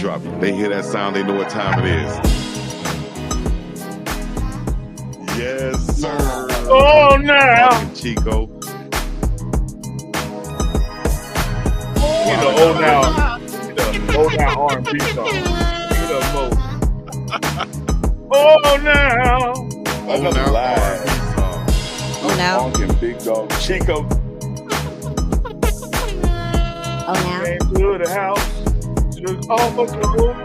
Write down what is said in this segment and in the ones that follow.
drop it. They hear that sound, they know what time it is. Yes, sir. Oh, now. Chico. Oh, now. Oh, now R&B song. Oh, now. Another live song. Oh, now. Funkin' Big Dog Chico. Oh, now. Came to the house. Took off of the room.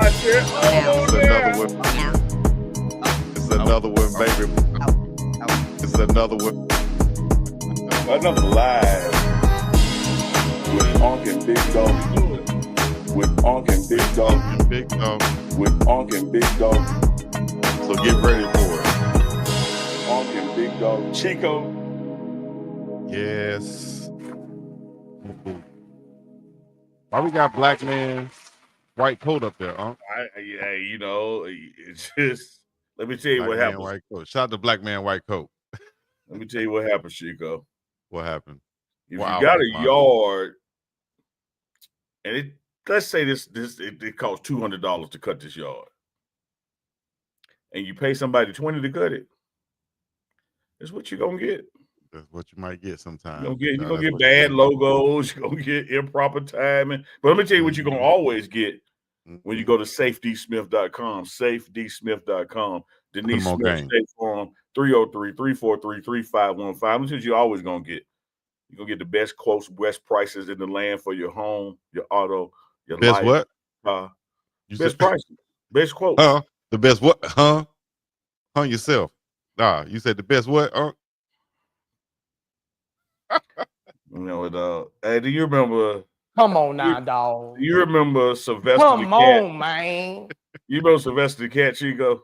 I said, oh, now. Now. It's another one, baby. It's another one. Another live. With UNK and Big Dog. With UNK and Big Dog. Big Dog. With UNK and Big Dog. So get ready for it. UNK and Big Dog Chico. Yes. Why we got black man white coat up there, huh? You know, it's just, let me tell you what happened. White coat. Shout out to black man white coat. Let me tell you what happened, Chico. What happened? If you got a yard, and let's say it costs $200 to cut this yard, and you pay somebody $20 to cut it, that's what you're gonna get. That's what you might get sometimes. You're gonna get bad logos, you're gonna get improper timing. But let me tell you what you're gonna always get when you go to safedSmith.com. SafedSmith.com. Denise Smith, State Farm, 303-343-3515. This is what you're always gonna get. You're gonna get the best quotes, best prices in the land for your home, your auto, your best life. What? Best prices, best quotes. The best what? Huh? Yourself. Nah, you said the best what? You know, hey, do you remember? Come on now, dog. Do you remember Sylvester Come the Cat? on, man. You remember Sylvester the Cat, Chico?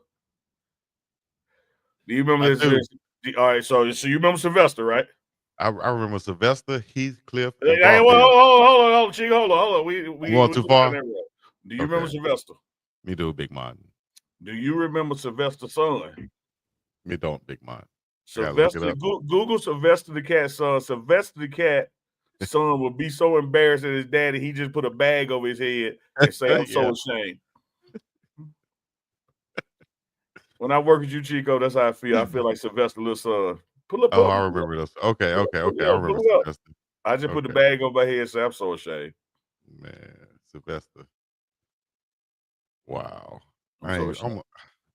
Do you remember this? All right, so you remember Sylvester, right? I remember Sylvester, Heathcliff. Hey, hold on, Chico, hold on. We going too far. Do you remember Sylvester? Me do, Big Man. Do you remember Sylvester's son? Me don't, Big Man. Sylvester, Google Sylvester the Cat son. Sylvester the Cat son would be so embarrassed at his daddy, he just put a bag over his head and say, I'm so ashamed. When I work with you, Chico, that's how I feel. I feel like Sylvester's little son. Pull up. I remember those. Okay. I remember Sylvester. I just put the bag over my head and say, I'm so ashamed. Man, Sylvester. Wow. I'm so ashamed.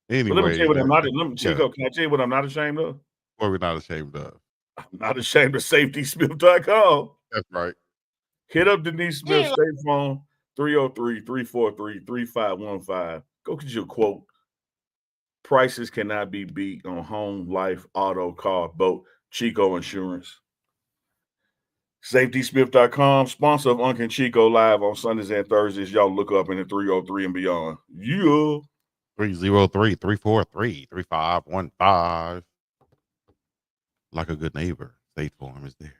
Anyway, let me tell you what I'm not. Chico, can I tell you what I'm not ashamed of? What we're not ashamed of? I'm not ashamed of safetysmith.com. That's right. Hit up Denise Smith, State Farm, 303-343-3515. Go get your quote. Prices cannot be beat on home, life, auto, car, boat, Chico Insurance. SafetySmith.com, sponsor of UNK and Chico live on Sundays and Thursdays. Y'all look up in the 303 and beyond. Yeah. 303-343-3515. Like a good neighbor, State Farm is there.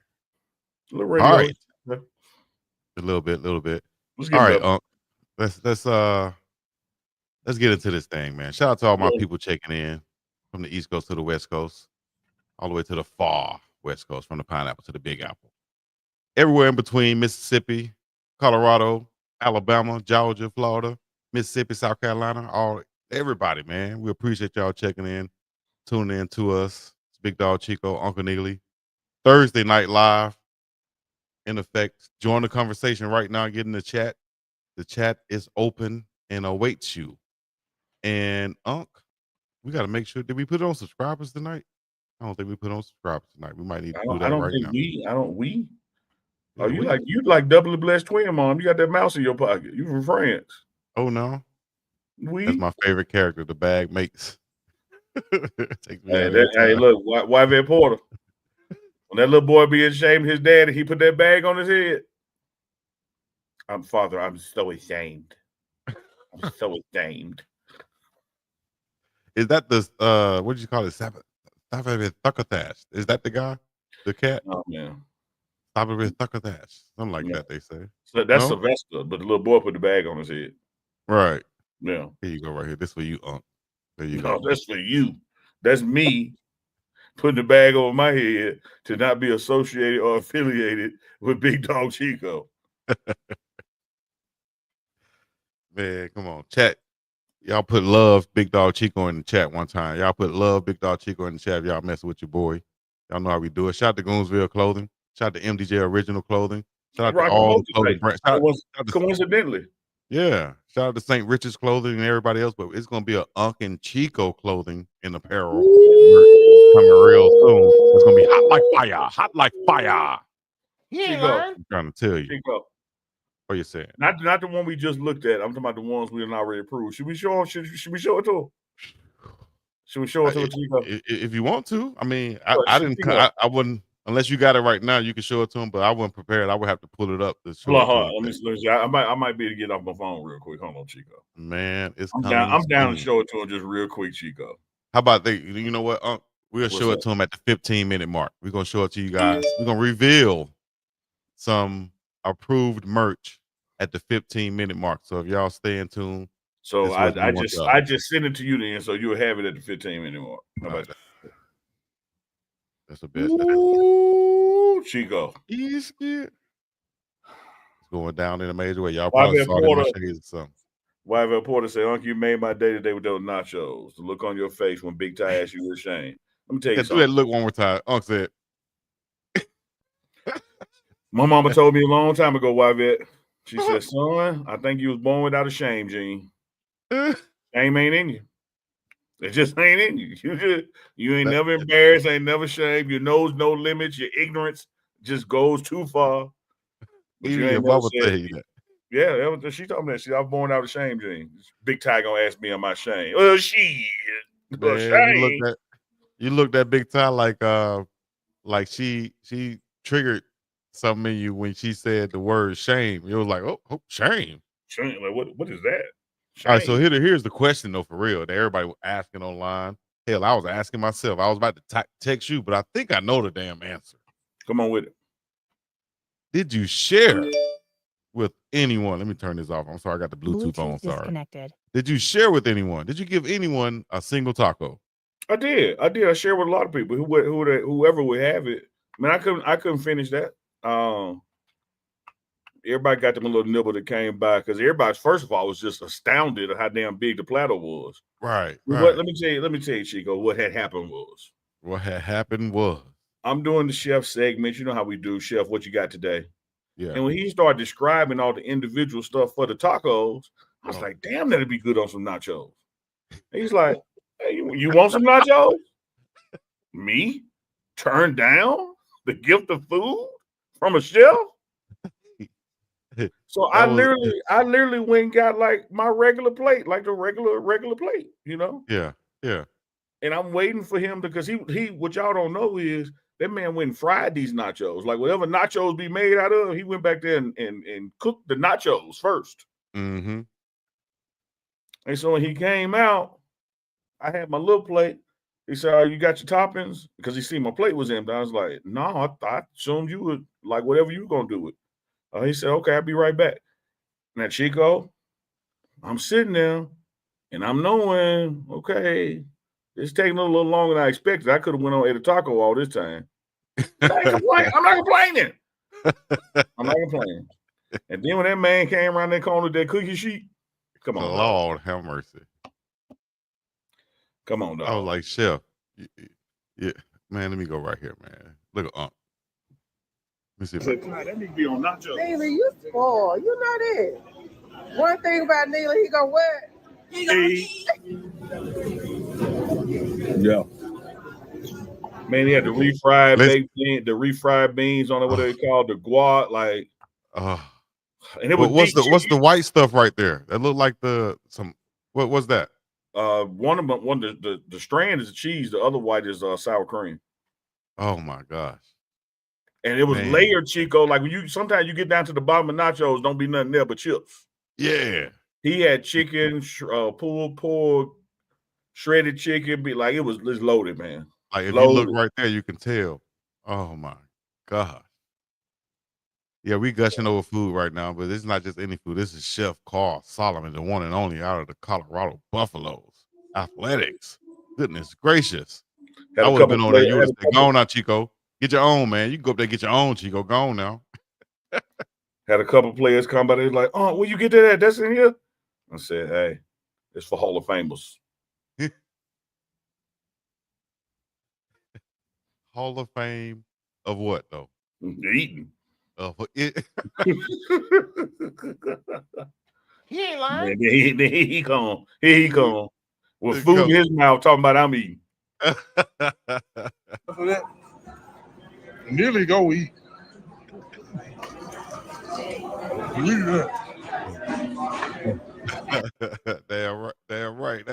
All right. A little bit. All right, let's get into this thing, man. Shout out to all my people checking in from the East Coast to the West Coast, all the way to the far West Coast, from the Pineapple to the Big Apple. Everywhere in between, Mississippi, Colorado, Alabama, Georgia, Florida, Mississippi, South Carolina, everybody, man. We appreciate y'all checking in, tuning in to us. It's Big Dog Chico, Uncle Neely. Thursday night live, in effect. Join the conversation right now. Get in the chat. The chat is open and awaits you. And Unc, we got to make sure. Did we put it on subscribers tonight? I don't think we put it on subscribers tonight. We might need to do that right now. Oh, you like doubly blessed twin mom. You got that mouse in your pocket. You from France. Oh no. That's my favorite character, the bag makes. Hey, look, YV Porter. When that little boy being ashamed of his daddy, he put that bag on his head. I'm so ashamed. I'm so ashamed. Is that the what did you call it? Thuckatash. Is that the guy? The cat? Oh man. Thuckatash. Something like that, they say. So that's Sylvester, but the little boy put the bag on his head. Right. Yeah. Here you go, right here. This for you, Unc. There you go. That's for you. That's me putting the bag over my head to not be associated or affiliated with Big Dog Chico. Man, come on, chat. Y'all put love Big Dog Chico in the chat one time. Y'all put love Big Dog Chico in the chat if y'all messing with your boy. Y'all know how we do it. Shout out to Goonsville Clothing. Shout out to MDJ Original Clothing. Shout I'm out to rocking all both the clothing today. brands. Coincidentally. Yeah. Shout out to St. Richard's Clothing and everybody else. But it's going to be a UNK and Chico Clothing and apparel and merch coming real soon. It's going to be hot like fire. Hot like fire. He ain't Chico. lying. I'm trying to tell you. Chico. What you saying? Not the one we just looked at. I'm talking about the ones we didn't already approved. Should we show them? Should we show it to him? Should we show it to him, Chico? If you want to. I mean, Sure, I didn't. I wouldn't. Unless you got it right now, you can show it to him. But I wasn't prepared. I would have to pull it up to show it to him. Let me see. I might be able to get off my phone real quick. Hold on, Chico. Man, it's I'm coming. I'm down to show it to him just real quick, Chico. How about they? You know what? We'll show it to him at the 15-minute mark. We're gonna show it to you guys. We're gonna reveal some approved merch at the 15-minute mark. So if y'all stay in tune. So I just send it to you then, so you'll have it at the 15-minute mark. How about that? That's the best. Ooh, Chico. He's scared. It's going down in a major way. Y'all probably saw it in my shades or something. YVL Porter said, Uncle, you made my day today with those nachos. The look on your face when Big Ty asked you you're ashamed. Let me tell you something. Do that look one more time. Unc said. My mama told me a long time ago, YVL. She said, son, I think you was born without a shame gene. Shame ain't in you. It just ain't in you. You ain't never embarrassed, ain't never shamed. Your nose no limits. Your ignorance just goes too far. But you ain't never said that. Yeah, she told me that. I was born out of shame gene. Big Ty gonna ask me on my shame. Well, shit. Man, you looked at Big Ty like she triggered something in you when she said the word shame. You was like, oh shame. Shame. Like what is that? Shame. All right, so here's the question though, for real, that everybody was asking online. Hell, I was asking myself. I was about to text you, but I think I know the damn answer. Come on with it. Did you share with anyone? Let me turn this off. I'm sorry, I got the Bluetooth on. Sorry. Disconnected. Did you share with anyone? Did you give anyone a single taco? I did. I shared with a lot of people whoever would have it. Man, I couldn't finish that. Everybody got them a little nibble that came by because everybody, first of all, was just astounded at how damn big the platter was. Right. Let me tell you, Chico, what had happened was. I'm doing the chef segment. You know how we do, Chef, what you got today? Yeah. And when he started describing all the individual stuff for the tacos, I was like, damn, that'd be good on some nachos. And he's like, hey, you want some nachos? Me? Turn down the gift of food from a chef? So I literally went and got like my regular plate, like the regular plate, you know? Yeah, yeah. And I'm waiting for him because he what y'all don't know is that man went and fried these nachos. Like whatever nachos be made out of, he went back there and cooked the nachos first. Mm-hmm. And so when he came out, I had my little plate. He said, oh, you got your toppings? Because he seen my plate was empty. I was like, no, I assumed you would like whatever you were going to do with. He said, okay, I'll be right back. Now, Chico, I'm sitting there and I'm knowing, okay, it's taking a little longer than I expected. I could have went on and ate a taco all this time. I'm not complaining. And then when that man came around that corner with that cookie sheet, come on, Lord have mercy. Come on, dog. I was like, Chef, yeah, man, let me go right here, man. Look at Unc. Let me see. That need to be on nachos. Neely, you spoiled. You know that. One thing about Neely, he gonna what? He gonna eat. Yeah. Man, he had the refried the refried beans on it, what they call the guac, like. And it was what's the white stuff right there? That looked like what was that? One of them, the strand is cheese, the other white is sour cream. Oh my gosh. And it was layered, Chico. Like when sometimes you get down to the bottom of nachos, don't be nothing there but chips. Yeah. He had chicken, pulled pork, shredded chicken. Be like it's loaded, man. Like if you look right there, you can tell. Oh my God. Yeah, we gushing over food right now, but it's not just any food. This is Chef Carl Solomon, the one and only out of the Colorado Buffaloes. Athletics. Goodness gracious. I would have been on there. You would have said, go on now, Chico. Get your own, man. You can go up there and get your own, Chico. Go on now. Had a couple players come by there like, oh, where you get that at? That's in here? I said, hey, it's for Hall of Famers. Hall of Fame of what though? Eating. It. He ain't Man, lying. here he come. Here he come. With Here food come. in his mouth, talking about I'm eating. Nearly go eat. Damn right. Damn right.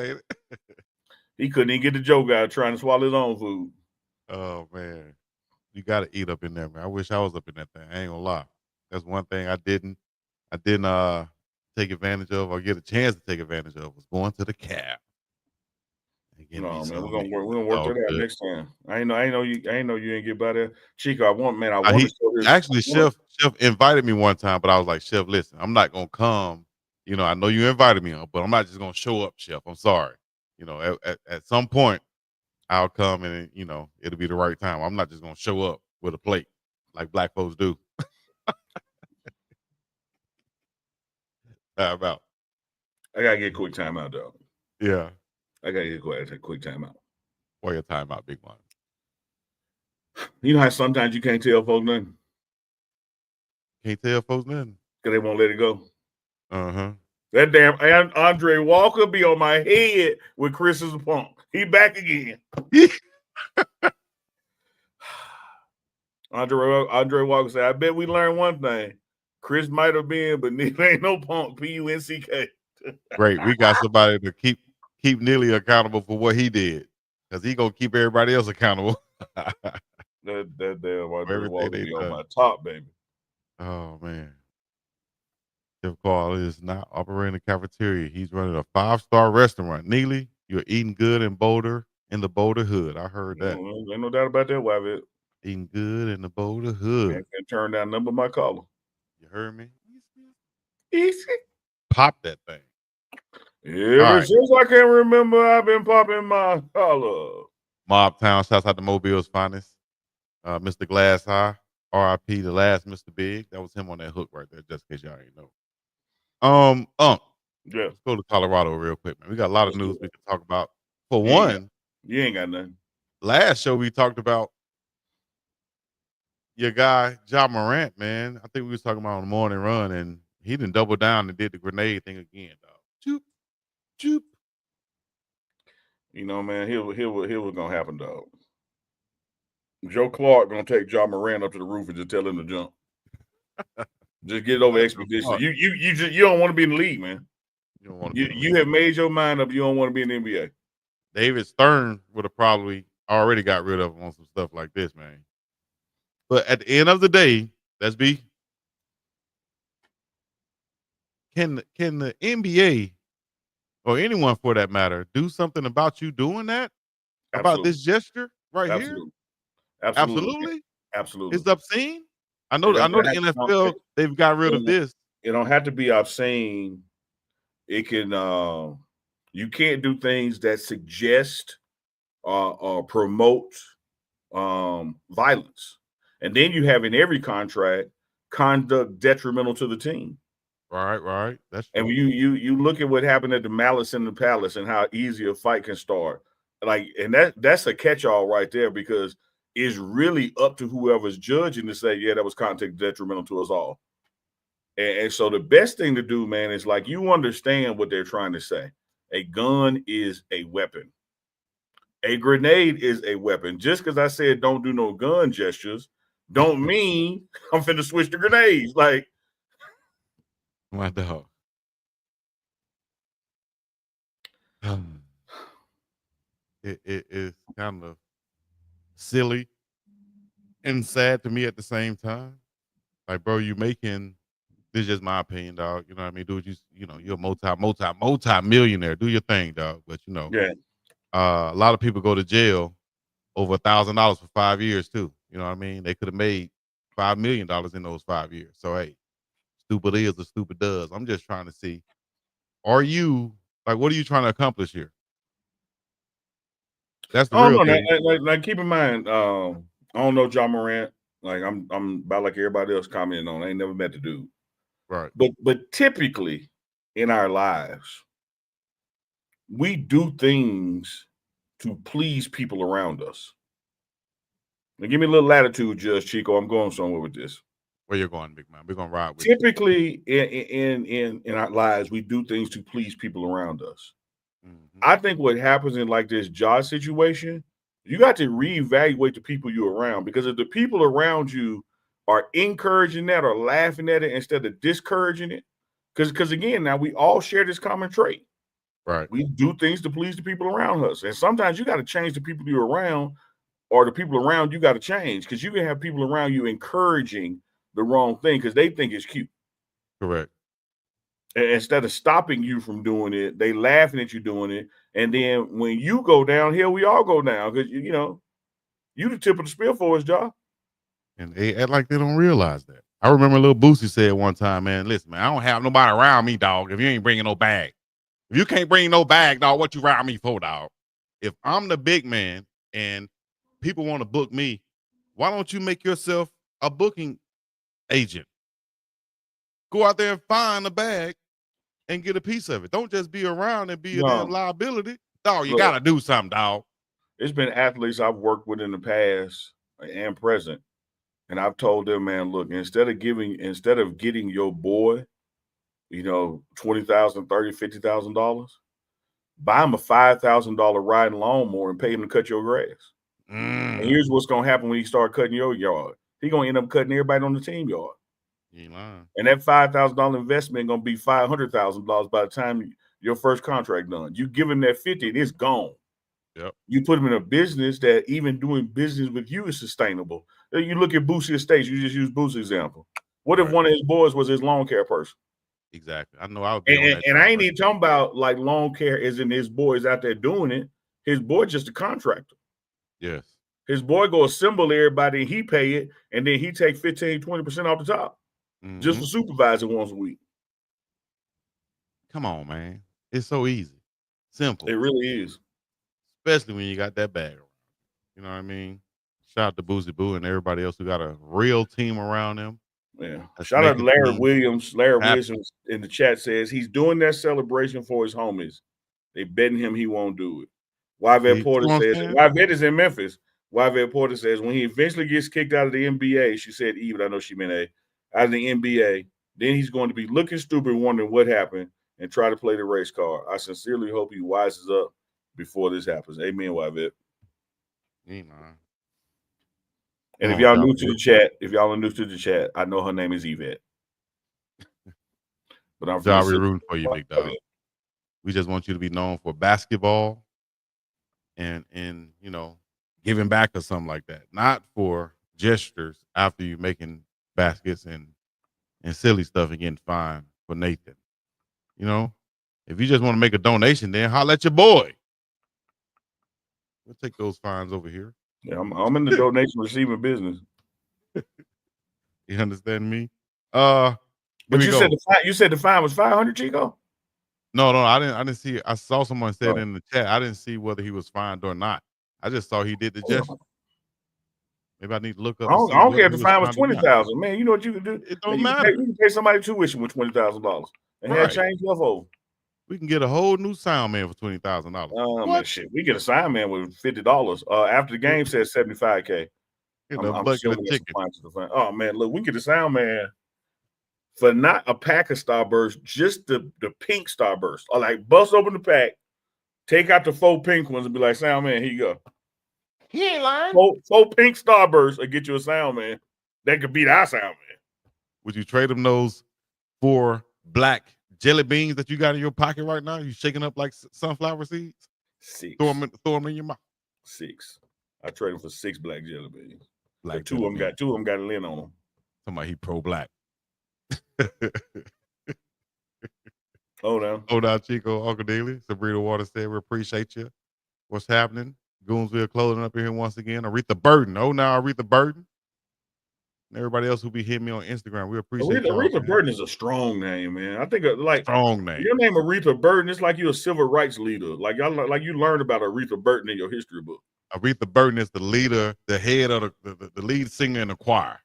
He couldn't even get the joke out trying to swallow his own food. Oh man, you got to eat up in there, man. I wish I was up in that thing. I ain't gonna lie. That's one thing I didn't take advantage of or get a chance to take advantage of was going to the cab. No, man, we're gonna work that out next time. I ain't know you ain't get by there. Chico, I want to show this. Actually, Chef invited me one time, but I was like, Chef, listen, I'm not gonna come. You know, I know you invited me, but I'm not just gonna show up, Chef. I'm sorry. You know, at some point I'll come and you know it'll be the right time. I'm not just gonna show up with a plate like black folks do. How about? I gotta get a quick timeout, though. Yeah. I gotta get a quick timeout. Why your timeout, big one? You know how sometimes you can't tell folks nothing? Can't tell folks nothing. Because they won't let it go. Uh-huh. That damn Andre Walker be on my head with Chris's punk. He back again. Andre Walker said, I bet we learned one thing. Chris might have been, but Neil ain't no punk. P-U-N-C-K. Great. We got somebody to keep Neely accountable for what he did. Because he gonna keep everybody else accountable. that damn Andre Walker be on done. my top, baby. Oh man. Chef Carl is not operating a cafeteria. He's running a 5-star restaurant. Neely, you're eating good in the Boulder hood. I heard that. Ain't no doubt about that, Wabbit. Eating good in the Boulder hood. Man, can turn down number my collar. You heard me? Easy. Pop that thing. Ever since I can remember, I've been popping my collar. Mob Town, shouts out to Mobile's finest. Mr. Glass High, R.I.P. the last Mr. Big. That was him on that hook right there, just in case y'all ain't know. Yeah. Let's go to Colorado real quick, man. We got a lot of news we can talk about. For You one, you ain't got nothing. Last show we talked about your guy, Morant, man. I think we was talking about on the morning run, and he didn't double down and did the grenade thing again, dog. Choop, choop. You know, man, here what's gonna happen, dog. Joe Clark gonna take Morant up to the roof and just tell him to jump. Just get it over expeditiously. You don't want to be in the league, man. You have made your mind up. You don't want to be in the NBA. David Stern would have probably already got rid of him on some stuff like this, man. But at the end of the day, let's be. Can the NBA or anyone for that matter do something about you doing that? Absolutely. About this gesture right here? Absolutely. It's obscene. I know the NFL, they've got rid of this. It don't have to be obscene. It can you can't do things that suggest or promote violence. And then you have in every contract conduct detrimental to the team. Right. That's true. And you look at what happened at the Malice in the Palace and how easy a fight can start. Like, and that's a catch-all right there, because it's really up to whoever's judging to say, yeah, that was conduct detrimental to us all. And so the best thing to do, man, is like, you understand what they're trying to say. A gun is a weapon. A grenade is a weapon. Just because I said don't do no gun gestures don't mean I'm finna switch to grenades. Like, my dog. It is kind of silly and sad to me at the same time. Like, bro, you making, this is just my opinion, dog. You know what I mean? Dude, you're a multi-millionaire. Do your thing, dog. But a lot of people go to jail over $1,000 for 5 years too. You know what I mean? They could have made $5 million in those 5 years. So hey, stupid is or stupid does. I'm just trying to see, what are you trying to accomplish here? That's the real thing. Like, keep in mind, I don't know John Morant. Like, I'm about like everybody else commenting on. I ain't never met the dude. Right. But typically, in our lives, we do things to please people around us. Now, give me a little latitude, Judge Chico. I'm going somewhere with this. Where you're going, big man? We're gonna ride with Typically, in our lives, we do things to please people around us. Mm-hmm. I think what happens in like this job situation, you got to reevaluate the people you're around, because if the people around you are encouraging that or laughing at it instead of discouraging it, because again, now we all share this common trait. Right. We do things to please the people around us, and sometimes you got to change the people you're around, or the people around you got to change, because you can have people around you encouraging the wrong thing because they think it's cute. Correct. And instead of stopping you from doing it, they laughing at you doing it. And then when you go downhill, we all go down, because you the tip of the spear for us, Joe. And they act like they don't realize that. I remember little Boosie said one time, man, listen, man, I don't have nobody around me, dog, if you ain't bringing no bag. If you can't bring no bag, dog, what you around me for, dog? If I'm the big man and people want to book me, why don't you make yourself a booking agent? Go out there and find a bag and get a piece of it. Don't just be around and be a damn liability. Dog, you got to do something, dog. There's been athletes I've worked with in the past and present, and I've told them, man, look, instead of getting your boy, $20,000, $30,000, $50,000, buy him a $5,000 riding lawnmower and pay him to cut your grass. And here's what's gonna happen when he start cutting your yard. He gonna end up cutting everybody on the team yard. You ain't lying. And that $5,000 investment gonna be $500,000 by the time your first contract done. You give him that 50, and it's gone. Yep. You put him in a business that even doing business with you is sustainable. You look at Boosie Estates. You just use Boosie's example. What if one of his boys was his lawn care person? Exactly. I know I would be on that. And I ain't even talking about like lawn care as in his boys out there doing it. His boy just a contractor. Yes. His boy go assemble everybody and he pay it, and then he take 15, 20% off the top just for supervising once a week. Come on, man. It's so easy. Simple. It really is. Especially when you got that bag around. You know what I mean? Shout out to Boosie Boo and everybody else who got a real team around them. Yeah. Shout out to Larry Williams. Larry Williams in the chat says he's doing that celebration for his homies. They betting him he won't do it. Yvette Porter says, Yvette is in Memphis. Yvette Porter says when he eventually gets kicked out of the NBA, she said E, but I know she meant A, out of the NBA, then he's going to be looking stupid, wondering what happened, and try to play the race card. I sincerely hope he wises up before this happens. Amen, Yvette. Amen. And if y'all new to the chat, I know her name is Yvette. But I'm we're rooting for you, big dog. We just want you to be known for basketball and giving back or something like that. Not for gestures after you making baskets and silly stuff and getting fined for Nathan. If you just want to make a donation, then holler at your boy. We'll take those fines over here. Yeah, I'm in the donation receiving business. You understand me? But you said the fine was 500, Chico? No, I didn't see it. I saw someone said in the chat. I didn't see whether he was fined or not. I just saw he did the gesture. Maybe I need to look up. I don't care if the fine was 20,000. Man, you know what you can do? It don't matter. You can pay somebody tuition with $20,000 and have change left over. We can get a whole new sound man for $20,000. Oh man, shit! We get a sound man with $50. After the game says $75K. I'm assuming that's to the fine. Oh man, look, we get a sound man for not a pack of Starburst, just the pink Starburst. Or like bust open the pack, take out the 4 pink ones, and be like, sound man, here you go. He ain't lying. 4 pink Starbursts and get you a sound man. That could beat our sound man. Would you trade him those 4 black jelly beans that you got in your pocket right now? You shaking up like sunflower seeds? 6. Throw them in your mouth. 6. I trade them for 6 black jelly beans. Like 2 of them got a lint on them. Somebody he pro-black. Hold on, Chico, Uncle Daily. Sabrina Waters said we appreciate you. What's happening? Goonsville clothing up here once again. Aretha Burden. Aretha Burden. And everybody else who be hitting me on Instagram. We appreciate Aretha Burden is a strong name, man. I think strong name. Your name Aretha Burden, it's like you're a civil rights leader. Like you learned about Aretha Burden in your history book. Aretha Burden is the leader, the head of the lead singer in the choir.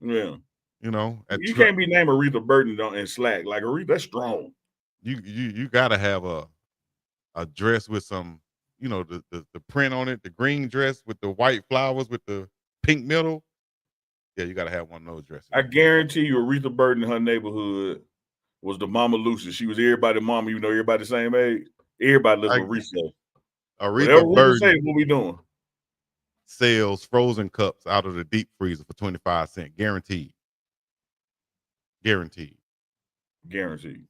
Yeah. You can't be named Aretha Burden in Slack. Like Aretha, that's strong. You gotta have a dress with some, the print on it, the green dress with the white flowers with the pink middle. Yeah, you gotta have one of those dresses. I guarantee you, Aretha Burton in her neighborhood was the Mama Lucy. She was everybody's mama, even though everybody the same age. Everybody lives with Aretha. Whatever Aretha Aretha say, Burton what we doing? sells frozen cups out of the deep freezer for 25 cents, guaranteed. Guaranteed. Guaranteed.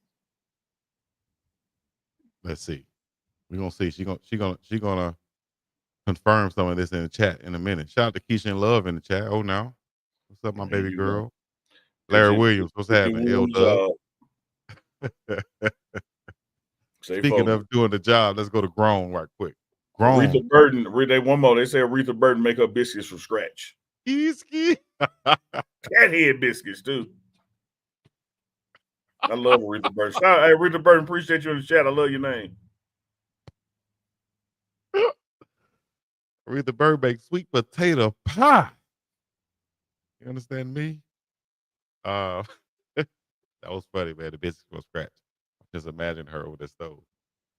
Let's see. We're gonna see. She gonna confirm some of this in the chat in a minute. Shout out to Keisha and Love in the chat. Oh, now. What's up, my There baby you go. girl? Larry Williams, what's happening? L Dub. Speaking of doing the job, let's go to Grown right quick. Grown. Aretha Burton, one more. They say Aretha Burton make her biscuits from scratch. Cathead biscuits, too. I love Aretha Burton. Shout out, hey, Aretha Burton, appreciate you in the chat. I love your name. Aretha Burton makes sweet potato pie. You understand me? That was funny, man. The biscuits from scratch. Just imagine her with the stove.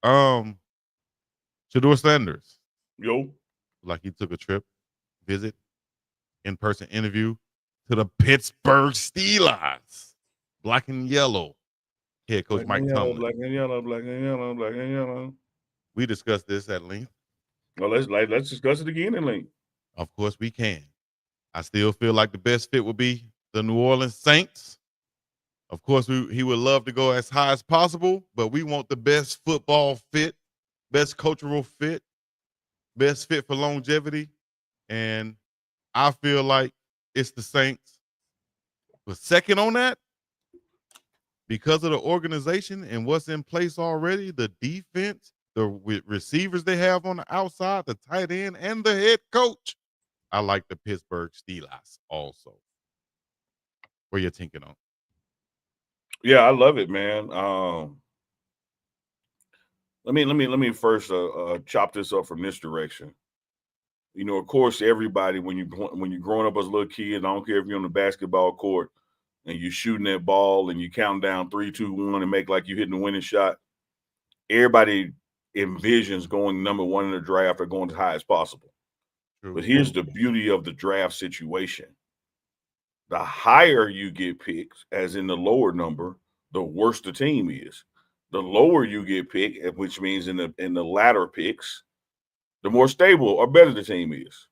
Shedeur Sanders. Yo. Like he took a trip, visit, in-person interview to the Pittsburgh Steelers. Black and yellow. Head coach Mike Tomlin. Black and yellow, black and yellow, black and yellow. We discussed this at length. Well, let's discuss it again at length. Of course we can. I still feel like the best fit would be the New Orleans Saints. Of course, he would love to go as high as possible, but we want the best football fit, best cultural fit, best fit for longevity. And I feel like it's the Saints. But second on that, because of the organization and what's in place already, the defense, the receivers they have on the outside, the tight end, and the head coach, I like the Pittsburgh Steelers also. Where you thinking on? Yeah, I love it, man. Let me first chop this up from this direction. You know, of course, everybody when you're growing up as a little kid, I don't care if you're on the basketball court and you're shooting that ball and you count down 3, 2, 1 and make like you're hitting the winning shot. Everybody envisions going number 1 in the draft or going as high as possible. True. But here's the beauty of the draft situation. The higher you get picked, as in the lower number, the worse the team is. The lower you get picked, which means in the latter picks, the more stable or better the team is.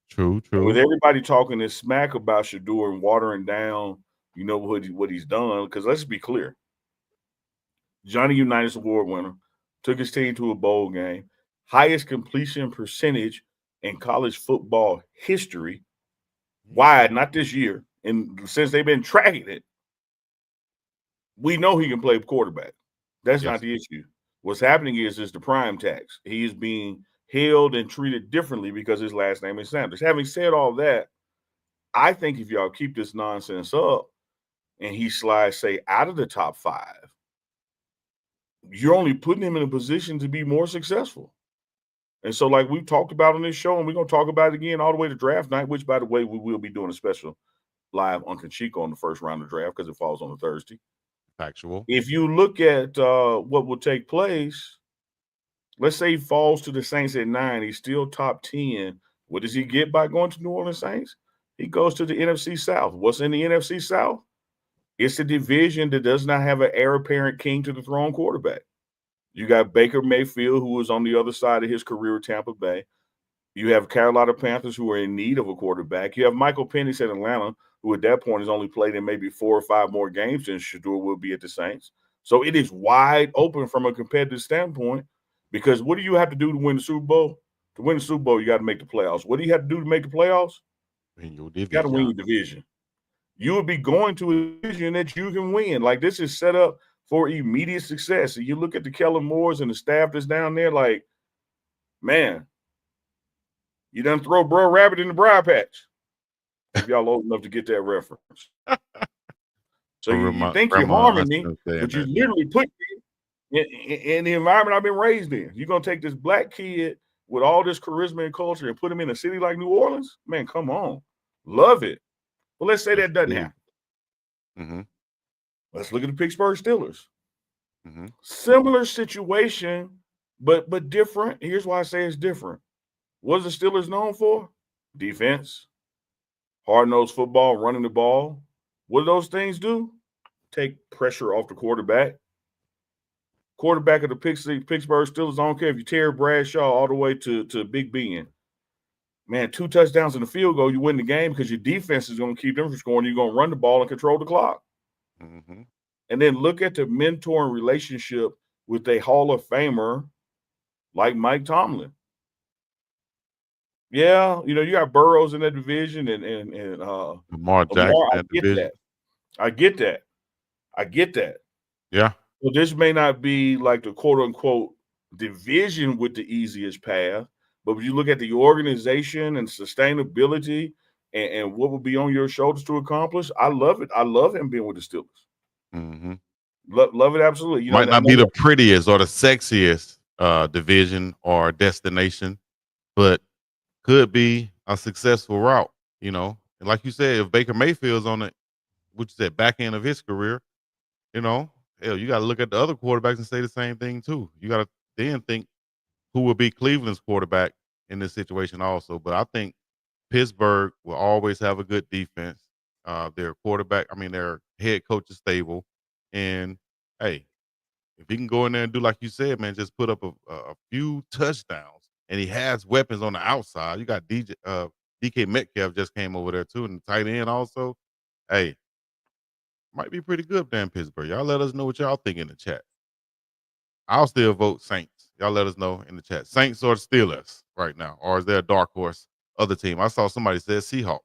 True. And with everybody talking this smack about Shedeur and watering down, you know, what he's done, because let's be clear. Johnny Unitas Award winner, took his team to a bowl game, highest completion percentage in college football history. Why? Not this year. And since they've been tracking it, we know he can play quarterback. That's not the issue. What's happening is the prime tax. He is being held and treated differently because his last name is Sanders. Having said all that, I think if y'all keep this nonsense up and he slides, say, out of the top 5, you're only putting him in a position to be more successful. And so, like we've talked about on this show, and we're going to talk about it again all the way to draft night, which, by the way, we will be doing a special live UNK Chico on the first round of draft because it falls on a Thursday. Factual. If you look at what will take place, let's say he falls to the Saints at 9, he's still top 10. What does he get by going to New Orleans Saints? He goes to the NFC South. What's in the NFC South? It's a division that does not have an heir apparent king to the throne quarterback. You got Baker Mayfield, who is on the other side of his career at Tampa Bay. You have Carolina Panthers, who are in need of a quarterback. You have Michael Penix at Atlanta, who at that point has only played in maybe 4 or 5 more games than Shedeur will be at the Saints. So it is wide open from a competitive standpoint, because what do you have to do to win the Super Bowl? To win the Super Bowl, you got to make the playoffs. What do you have to do to make the playoffs? You got to win your division. You would be going to a division that you can win. Like, this is set up for immediate success. And you look at the Kellen Moores and the staff that's down there, like, man, you done throw Bro Rabbit in the briar patch. If y'all old enough to get that reference. So you think you're harming me, but you literally put me in the environment I've been raised in. You're going to take this black kid with all this charisma and culture and put him in a city like New Orleans? Man, come on. Love it. Well, let's say that doesn't happen. Mm-hmm. Let's look at the Pittsburgh Steelers. Mm-hmm. Similar situation, but different. Here's why I say it's different. What are the Steelers known for? Defense, hard-nosed football, running the ball. What do those things do? Take pressure off the quarterback. Quarterback of the Pittsburgh Steelers, I don't care if you tear Bradshaw all the way to Big Ben. Man, 2 touchdowns and a field goal, you win the game because your defense is going to keep them from scoring. You're going to run the ball and control the clock. Mm-hmm. And then look at the mentoring relationship with a Hall of Famer like Mike Tomlin. Yeah, you got Burrows in that division and Lamar Jackson. I get that. I get that. Yeah. So this may not be like the quote unquote division with the easiest path, but when you look at the organization and sustainability and what would be on your shoulders to accomplish, I love it. I love him being with the Steelers. Mm-hmm. Love it absolutely. Might not be the prettiest or the sexiest division or destination, but could be a successful route. And like you said, if Baker Mayfield's on it, which is at back end of his career, hell, you got to look at the other quarterbacks and say the same thing too. You got to then think who will be Cleveland's quarterback in this situation also. But I think Pittsburgh will always have a good defense. Their their head coach is stable, and hey, if he can go in there and do like you said, man, just put up a few touchdowns, and he has weapons on the outside. You got DK Metcalf just came over there too, and the tight end also. Hey, might be pretty good there in Pittsburgh. Y'all let us know what y'all think in the chat. I'll still vote Saints. Y'all let us know in the chat. Saints or Steelers right now, or is there a dark horse other team? I saw somebody said Seahawks.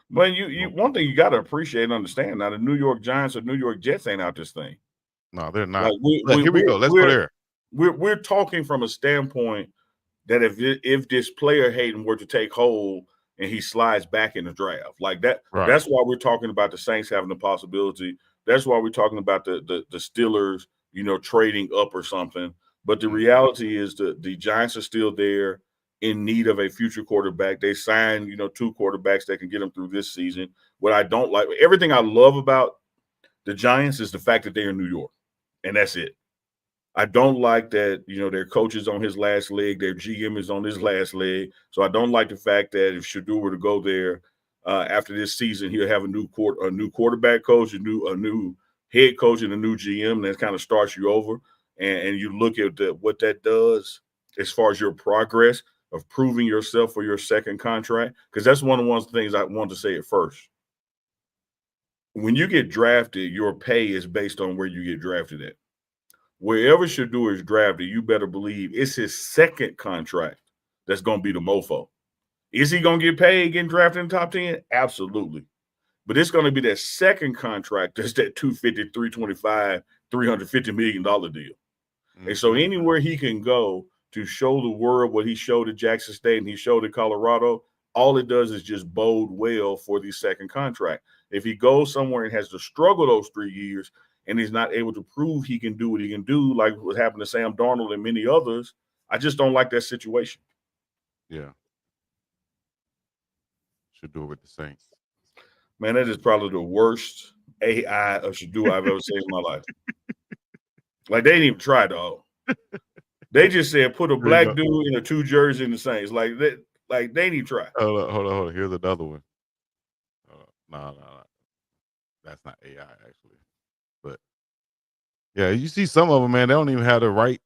But you one thing you got to appreciate and understand now: the New York Giants or New York Jets ain't out this thing. No, they're not. Like Here we go. Let's go there. We're talking from a standpoint that if this player hating were to take hold and he slides back in the draft like that, Right. That's why we're talking about the Saints having the possibility. That's why we're talking about the Steelers, trading up or something. But the reality is the Giants are still there in need of a future quarterback. They signed, 2 quarterbacks that can get them through this season. What I don't like, everything I love about the Giants is the fact that they're in New York, and that's it. I don't like that, their coach is on his last leg, their GM is on his last leg. So I don't like the fact that if Shedeur were to go there after this season, he'll have a new quarterback coach, a new head coach, and a new GM, and that kind of starts you over. And you look at what that does as far as your progress of proving yourself for your second contract, because that's one of the things I wanted to say at first. When you get drafted, your pay is based on where you get drafted at. Wherever Shedeur is drafted, you better believe it's his second contract that's going to be the mofo. Is he going to get paid getting drafted in the top 10? Absolutely. But it's going to be that second contract that's that $250, $325, $350 million deal. Mm-hmm. And so anywhere he can go to show the world what he showed at Jackson State and he showed at Colorado, all it does is just bode well for the second contract. If he goes somewhere and has to struggle those 3 years and he's not able to prove he can do what he can do, like what happened to Sam Darnold and many others, I just don't like that situation. Yeah. Shedeur with the Saints. Man, that is probably the worst AI of Shedeur I've ever seen in my life. Like, they didn't even try, dog. They just said put a black dude in a 2 jersey in the Saints. Like, they didn't even try. Hold on. Here's another one. No. That's not AI, actually. But, yeah, you see some of them, man, they don't even have the right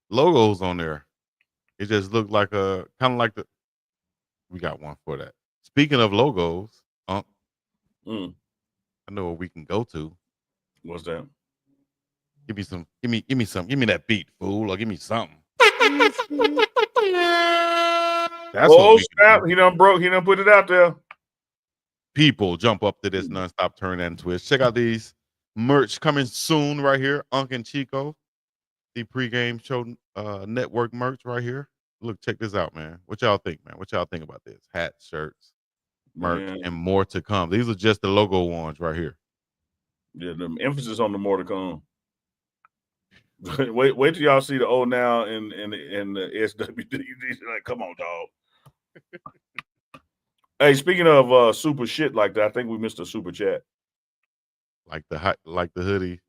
logos on there. It just looked like kind of like we got one for that. Speaking of logos, I know what we can go to. What's that? Give me some. Give me some. Give me that beat, fool, or give me something. That's what snap! He done put it out there. People jump up to this nonstop turn and twist. Check out these merch coming soon right here. UNK and Chico, the pregame show network merch right here. Look, check this out, man. What y'all think, man? What y'all think about this? Hats, shirts, merch, and more to come. These are just the logo ones right here. Yeah, the emphasis on the more to come. wait till y'all see the O now and the SWD. Like, come on, dog. Hey, speaking of super shit like that, I think we missed a super chat. Like the hoodie.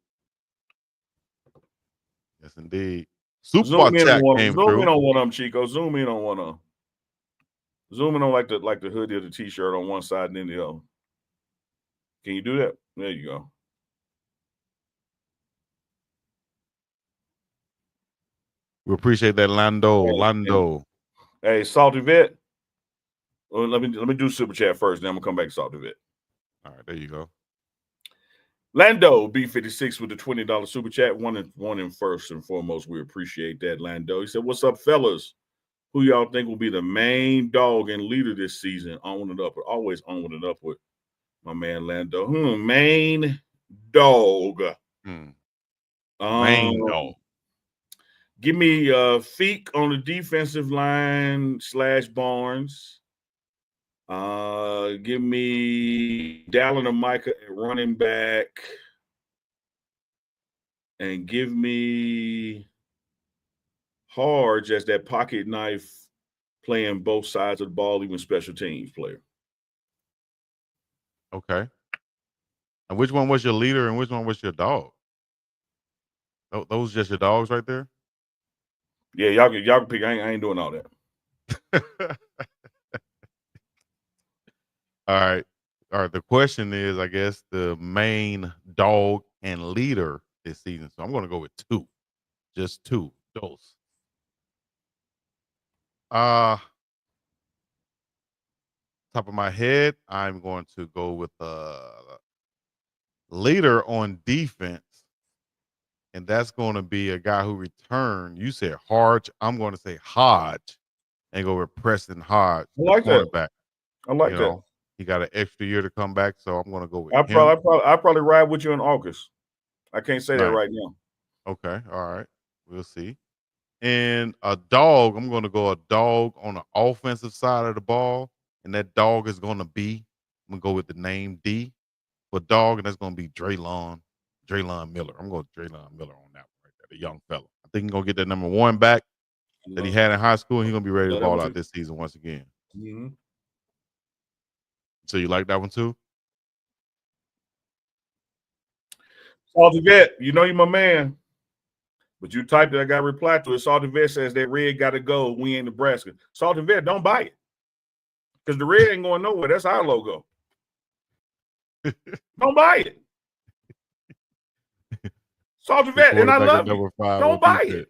Yes, indeed. Super Zoom in chat on came zoom through. in on one of them, Chico. Zoom in on one of them. Zoom in on like the hoodie or the t-shirt on one side and then the other. Can you do that? There you go. We appreciate that, Lando. Hey, Salty Vet. Well, let me do super chat first, then I'm gonna come back to Salty Vet. All right, there you go. Lando B56 with the $20 super chat. One and first and foremost, we appreciate that, Lando. He said, "What's up, fellas? Who y'all think will be the main dog and leader this season?" On it up, always on it up with my man Lando. Main dog. Main dog. Give me Feek on the defensive line / Barnes. Give me Dallin or Micah at running back. And give me Harge as that pocket knife playing both sides of the ball, even special teams player. Okay. And which one was your leader and which one was your dog? Those just your dogs right there? Yeah, y'all can pick. I ain't doing all that. All right. The question is, I guess, the main dog and leader this season. So I'm going to go with two. Just two. Those. Top of my head, I'm going to go with leader on defense. And that's going to be a guy who returned. You said Hodge. I'm going to say Hodge and go with Preston Hodge. I like that. I like that. He got an extra year to come back, so I'm going to go with him. I'll probably ride with you in August. I can't say that right now. Okay. All right. We'll see. And a dog, I'm going to go a dog on the offensive side of the ball, and that dog is going to be, I'm going to go with the name D for dog, and that's going to be Draylon Miller. I'm going to Draylon Miller on that one right there, the young fella. I think he's going to get that number 1 back that he had in high school, and he's going to be ready to ball out this season once again. Mm-hmm. So you like that one too? Salty Vet, you know you're my man. But you typed it, I got to reply to it. Salty Vet says that red got to go. We ain't Nebraska. Salty Vet, don't buy it. Because the red ain't going nowhere. That's our logo. Don't buy it. Salty Vet, and I love you. Don't buy it.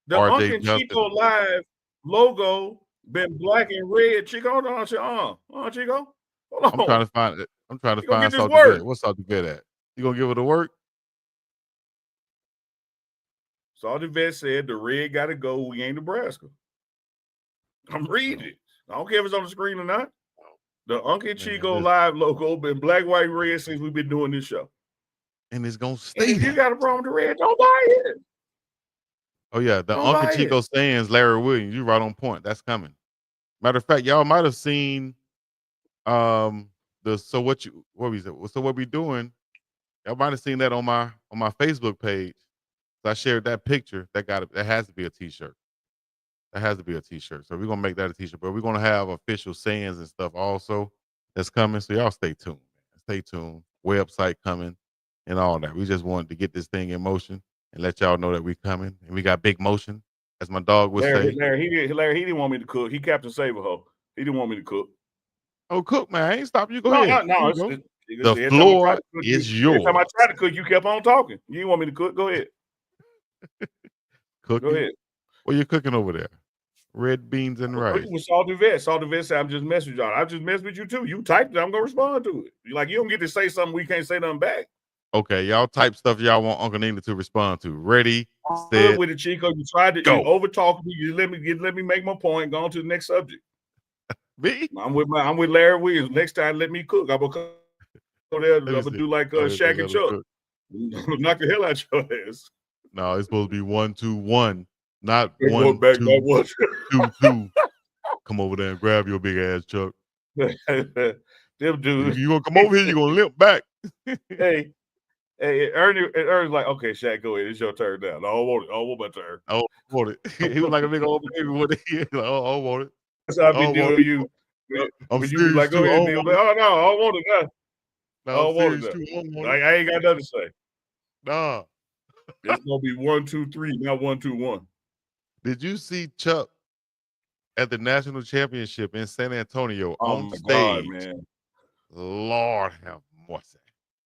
The UNK and Chico Live logo been black and red. Chico, hold on. Chico. Hold on. I'm trying to find it. I'm trying to find Salty Vet. What's Salty Vet at? You gonna give it a work? Salty Vet said the red got to go. We ain't Nebraska. I'm reading it. I don't care if it's on the screen or not. The UNK and Chico Live logo been black, white, red since we've been doing this show. And it's gonna stay. And if you got a problem with the red, don't buy it. Oh yeah, the UNK and Chico stands Larry Williams. You right on point. That's coming. Matter of fact, y'all might have seen so what we doing. Y'all might have seen that on my Facebook page. So I shared that picture. That has to be a t-shirt. That has to be a t-shirt. So we're gonna make that a t-shirt, but we're gonna have official sayings and stuff also that's coming. So y'all stay tuned. Stay tuned. Website coming and all that. We just wanted to get this thing in motion and let y'all know that we coming. And we got big motion, as my dog would say. Larry, he didn't want me to cook. He Captain Saberho. He didn't want me to cook. Oh, cook, man. I ain't stop you. Go ahead. No. The floor is yours. Every time I tried to cook, you kept on talking. You didn't want me to cook. Go ahead. Cooking? Go ahead. What you cooking over there? Red beans and rice. Cooking with Salty Vet. Salty Vet said, I'm just messing with y'all. I just messed with you too. You typed it. I'm going to respond to it. You don't get to say something we can't say nothing back. Okay, y'all type stuff y'all want Uncle Nina to respond to. Ready, set, with it, Chico. You tried to over talk me. You let me make my point. Go on to the next subject. Me? I'm with Larry Williams. Next time, let me cook. I'm gonna go there. I'm gonna do like Shaq and Chuck. Knock the hell out your ass. No, it's supposed to be 1-2-1, not They're 1-2-2. Come over there and grab your big ass, Chuck. Them dudes. You gonna come over here? You gonna limp back? Hey, Ernie's like, okay, Shaq, go ahead. It's your turn now. No, I don't want it. I don't want my turn. I don't want it. He was like a big old baby with it. Like, oh, I don't want it. That's how I be doing you. I'm serious like, go ahead, Neil. Like, oh no, I don't want it now. No, I don't want it. I ain't got nothing to say. Nah. It's gonna be 1, 2, 3, not 1, 2, 1. Did you see Chuck at the national championship in San Antonio Oh on my God, stage? man. Lord have mercy.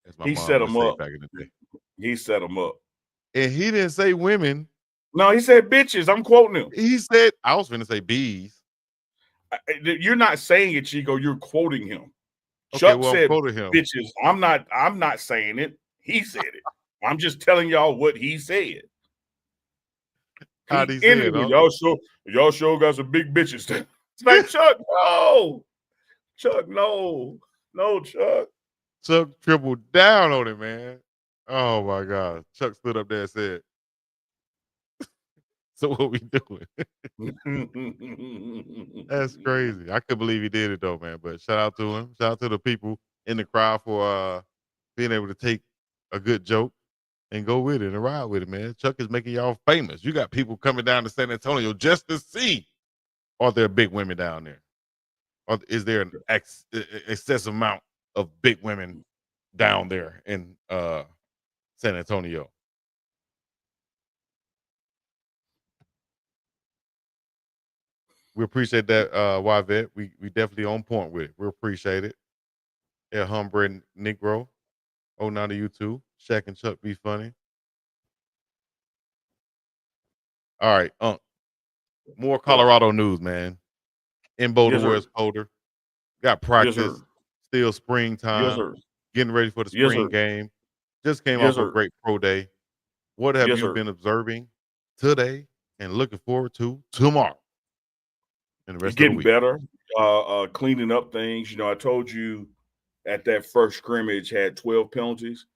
As my He mom set would him say up. back in the day. He set him up. And he didn't say women. No, he said bitches. I'm quoting him. He said, I was going to say bees. You're not saying it, Chico. You're quoting him. Okay, Chuck well, I'm said quoting him. bitches. I'm not saying it. He said it. I'm just telling y'all what he said. How'd he say it, huh? Y'all sure got some big bitches there. It's like, Chuck, no. Chuck, no. No, Chuck. Chuck tripled down on it, man. Oh my God. Chuck stood up there and said, so what we doing? That's crazy. I couldn't believe he did it though, man. But shout out to him. Shout out to the people in the crowd for being able to take a good joke and go with it and ride with it, man. Chuck is making y'all famous. You got people coming down to San Antonio just to see, are there big women down there? Or is there an excessive amount of big women down there in San Antonio? We appreciate that, Yvette. We definitely on point with it. We appreciate it. Yeah, Humbre Negro. Oh, now to you too. Shaq and Chuck be funny. All right, more Colorado news, man. In Boulder, Yes, where sir. it's colder. Got Yes, practice. sir. Still Yes, springtime. sir. Getting ready for the Yes, spring sir. game. Just came Yes, off a sir. great pro day. What have Yes, you sir. been observing today and looking forward to tomorrow and the rest of the Getting week? better. Cleaning up things. You know, I told you at that first scrimmage had 12 penalties,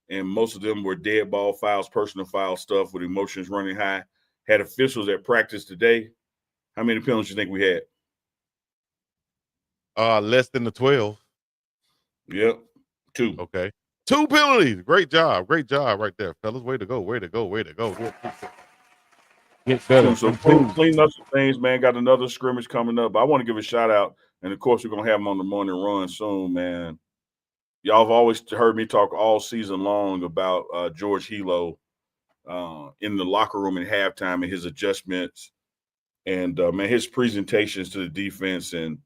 and most of them were dead ball fouls, personal foul stuff with emotions running high. Had officials at practice today. How many penalties do you think we had? Less than the 12. Yep, 2. Okay. 2 penalties. Great job. Great job right there, fellas. Way to go. Way to go. Way to go. Get better. 2. So Improve. clean up some things, man. Got another scrimmage coming up. I want to give a shout out, and of course, we're gonna have them on the morning run soon, man. Y'all have always heard me talk all season long about George Hilo in the locker room at halftime and his adjustments and man, his presentations to the defense and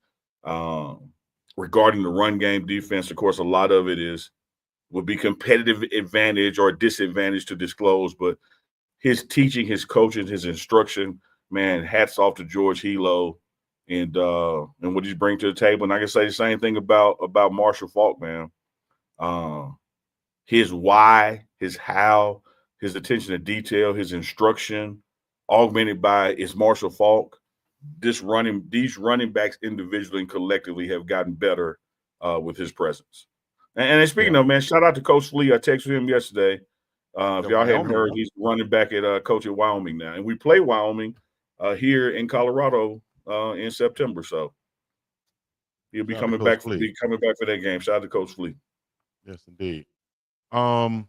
regarding the run game defense. Of course, a lot of it would be competitive advantage or disadvantage to disclose, but his teaching, his coaching, his instruction, man, hats off to George Hilo and what he's bringing to the table. And I can say the same thing about Marshall Faulk, man. His why, his how, his attention to detail, his instruction, augmented by is Marshall Faulk. These running backs individually and collectively have gotten better with his presence. And speaking of, man, shout out to Coach Lee. I texted him yesterday. If y'all hadn't heard, he's running back at coach at Wyoming now. And we play Wyoming here in Colorado in September. So he'll be coming back for that game. Shout out to Coach Lee. Yes, indeed. I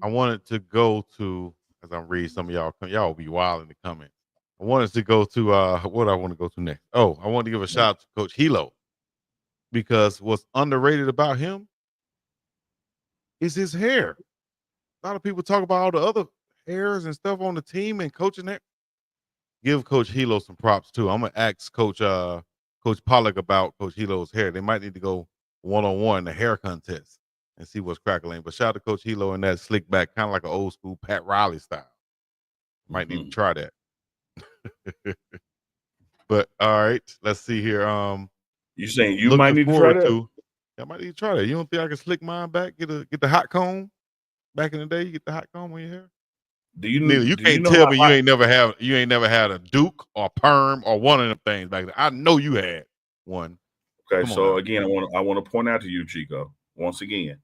wanted to go to, as I'm reading some of y'all will be wild in the comments. I wanted to go to what I want to go to next. Oh, I want to give a shout out to Coach Hilo because what's underrated about him is his hair. A lot of people talk about all the other hairs and stuff on the team and coaching that. Give Coach Hilo some props too. I'm gonna ask Coach Pollock about Coach Hilo's hair. They might need to go one-on-one the hair contest and see what's crackling. But shout out to Coach Hilo in that slick back, kind of like an old school Pat Riley style. Might need to try that. But all right, let's see here. You saying you might need to try that? I might need to try that. You don't think I can slick mine back? Get the hot comb. Back in the day, you get the hot comb on your hair. You can't tell me you ain't never had a Duke or perm or one of them things back then. I know you had one. Okay, so again, I want to point out to you, Chico, once again.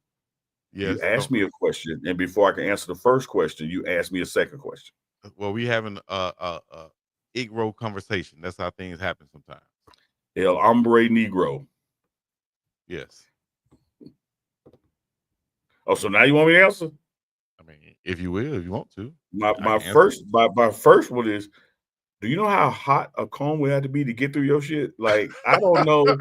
Yes, you asked me a question, and before I can answer the first question, you asked me a second question. Well, we having a Igro conversation. That's how things happen sometimes. El hombre negro. Yes. Oh, so now you want me to answer? I mean, if you will, if you want to. My first one is, do you know how hot a comb would have to be to get through your shit? Like, I don't know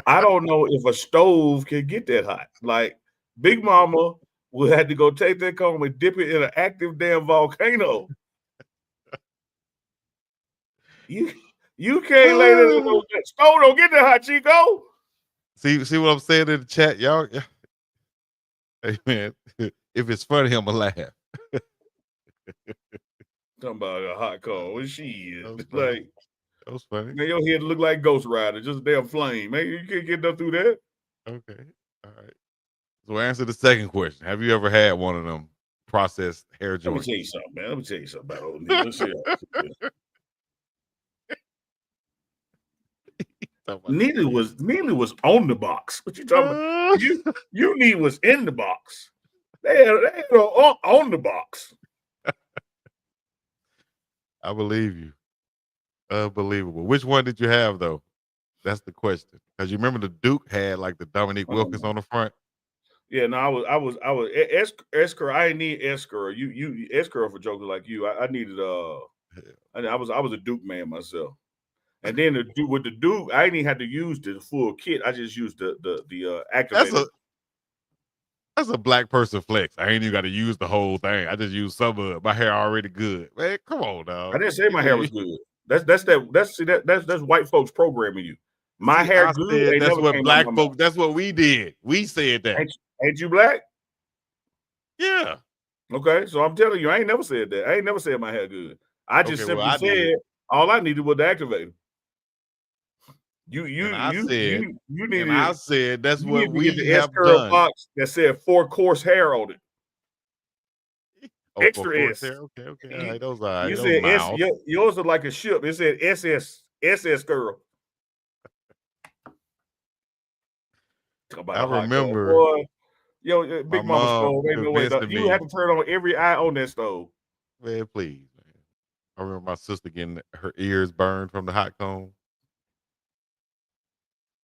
if a stove can get that hot. Like, Big Mama We'll have to go take that comb and dip it in an active damn volcano. You can't lay that in that stove. Don't get that hot, Chico. See what I'm saying in the chat, y'all. Hey man, if it's funny, I'ma laugh. Talking about a hot comb. What she is. That was funny. Man, your head look like Ghost Rider, just a damn flame. Man, you can't get up through that. Okay. All right. So answer the second question. Have you ever had one of them processed hair Let me joints? tell you something, man. Let me tell you something about old nigga. Let's see. Neely was on the box. What you talking about? You need was in the box. They had on the box. I believe you. Unbelievable. Which one did you have though? That's the question. Because you remember the Duke had like the Dominique Wilkins on the front. Yeah, no, I was Esker. I didn't need Esker. You Esker for jokers like you. I needed I was a Duke man myself. And then with the Duke, I didn't even have to use the full kit. I just used the activator. That's a black person flex. I ain't even got to use the whole thing. I just used some of it. My hair already good. Man, come on, dog. I didn't say my hair was good. That's white folks programming you. My hair good. That's what black folks. That's what we did. We said that. Ain't you black? Yeah. Okay, so I'm telling you, I ain't never said that. I ain't never said my hair good. I just simply said all I needed was the activator. I said that's what we have done. Box that said 4-course hair on it. Oh, extra S. Hair? Okay. All right, those are. You said S. Yours is like a ship. It said SS girl. I remember. Boy, Big Mama stove. Ain't no way. You have to turn on every eye on that stove. Man, please, man. I remember my sister getting her ears burned from the hot comb.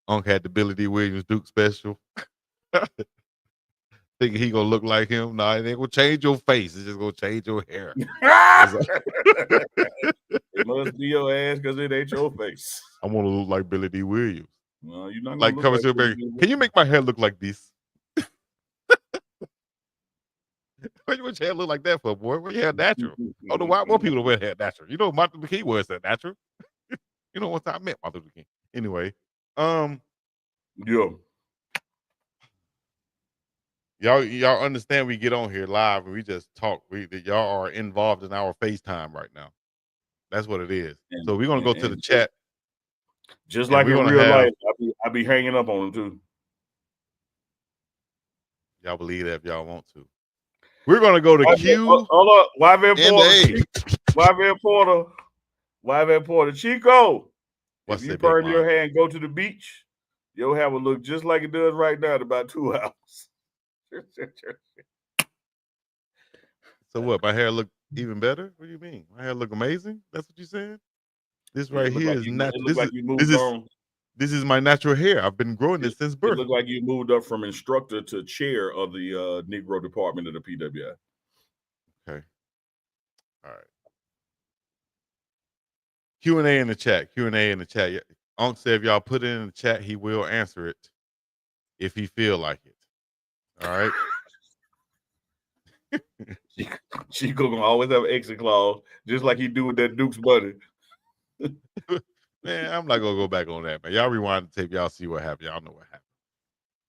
UNK had the Billy D. Williams Duke special. Thinking he gonna look like him. Nah, it ain't gonna change your face. It's just gonna change your hair. It must be your ass because it ain't your face. I want to look like Billy D. Williams. No, you're not like coming to America. Can you make my hair look like this? What your hair look like that for, boy? What your hair natural? Oh, the white more people wear hair natural. You know, Martin Luther King wears that natural. You know, once I met Martin Luther King. Anyway, yeah. Y'all understand we get on here live and we just talk. Y'all are involved in our FaceTime right now. That's what it is. So we're gonna go to the chat. Just like in real life, I be hanging up on them too. Y'all believe that if y'all want to. We're gonna go to Q. Hold up, YV Porter, Chico. If you burn your hair and go to the beach, your hair will look just like it does right now in about 2 hours. So what? My hair look even better? What do you mean? My hair look amazing? That's what you saying? This right here is natural. This is my natural hair. I've been growing this since birth. It looked like you moved up from instructor to chair of the Negro department of the PWI. Okay. All right. Q&A in the chat. Unc said if y'all put it in the chat, he will answer it if he feel like it. All right. Chico gonna always have an exit clause, just like he do with that Duke's buddy. Man, I'm not gonna go back on that, man. Y'all rewind the tape, y'all see what happened. Y'all know what happened.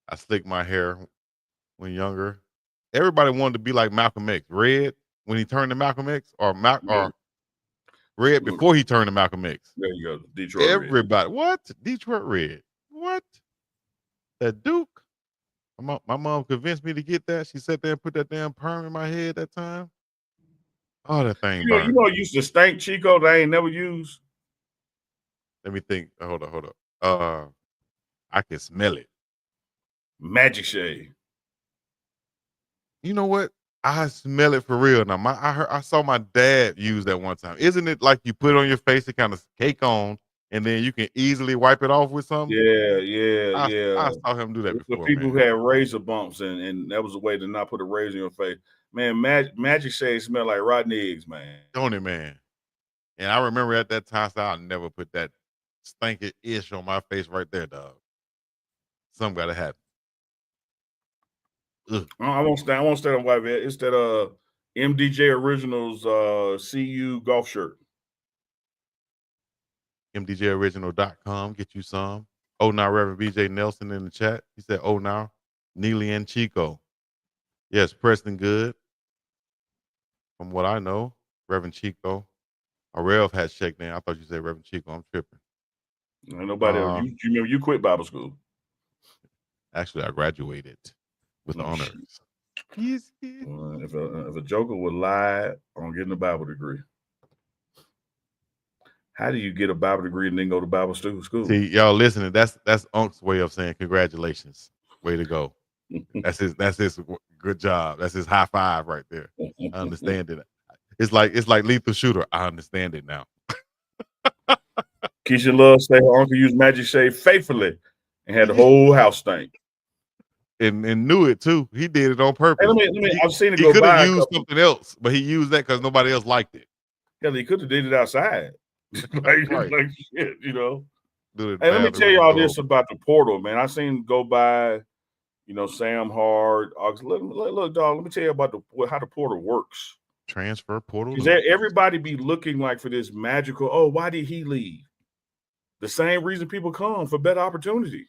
I slicked my hair when younger. Everybody wanted to be like Malcolm X. Red when he turned to Malcolm X, or Red before he turned to Malcolm X. There you go. Detroit Everybody. Red. What? Detroit Red. What? That Duke? My mom convinced me to get that. She sat there and put that damn perm in my head that time. Oh, that thing burned. You know, it used to stink, Chico, that I ain't never used. Let me think. Hold up. I can smell it. Magic Shade. You know what? I smell it for real now. I saw my dad use that one time. Isn't it like you put it on your face, it kind of cake on, and then you can easily wipe it off with something? Yeah. I saw him do that before. For people who had razor bumps, and that was a way to not put a razor in your face. Man, Magic Shade smell like rotten eggs, man. Don't it, man? And I remember at that time, so I'll never put that stinky ish on my face right there, dog. Something gotta happen. I won't stand on white vet. It's that MDJ Originals CU golf shirt. MDJoriginal.com. Get you some. Oh, now Reverend BJ Nelson in the chat. He said, oh, now Neely and Chico. Yes, Preston Good. From what I know, Reverend Chico. Rev has checked in. I thought you said Reverend Chico. I'm tripping. Ain't nobody else. You remember you quit Bible school. Actually, I graduated with honors. If a joker would lie on getting a Bible degree, how do you get a Bible degree and then go to Bible school? See, y'all listening. That's Unc's way of saying congratulations. Way to go. That's his good job. That's his high five right there. I understand it. It's like Lethal Shooter. I understand it now. Keisha Love say her uncle used magic shade faithfully and had the whole house stink. And knew it too. He did it on purpose. Hey, I've seen it he go could by. have used something else, but he used that because nobody else liked it. Yeah, he could have did it outside. like shit, you know. Hey, let me tell y'all this about the portal, man. I seen go by, Sam Hard. Look, dog. Let me tell you about how the portal works. Transfer portal. Because everybody be looking like for this magical. Oh, why did he leave? The same reason people come for better opportunity.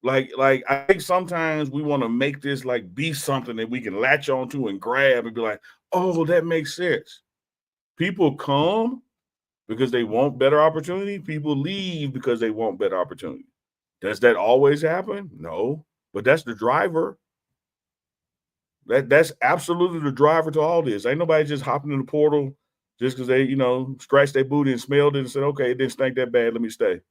Like I think sometimes we want to make this like be something that we can latch onto and grab and be like, oh, that makes sense. People come because they want better opportunity. People leave because they want better opportunity. Does that always happen? No, but that's the driver. That's absolutely the driver to all this. Ain't nobody just hopping in the portal just because they, scratched their booty and smelled it and said, okay, it didn't stink that bad. Let me stay.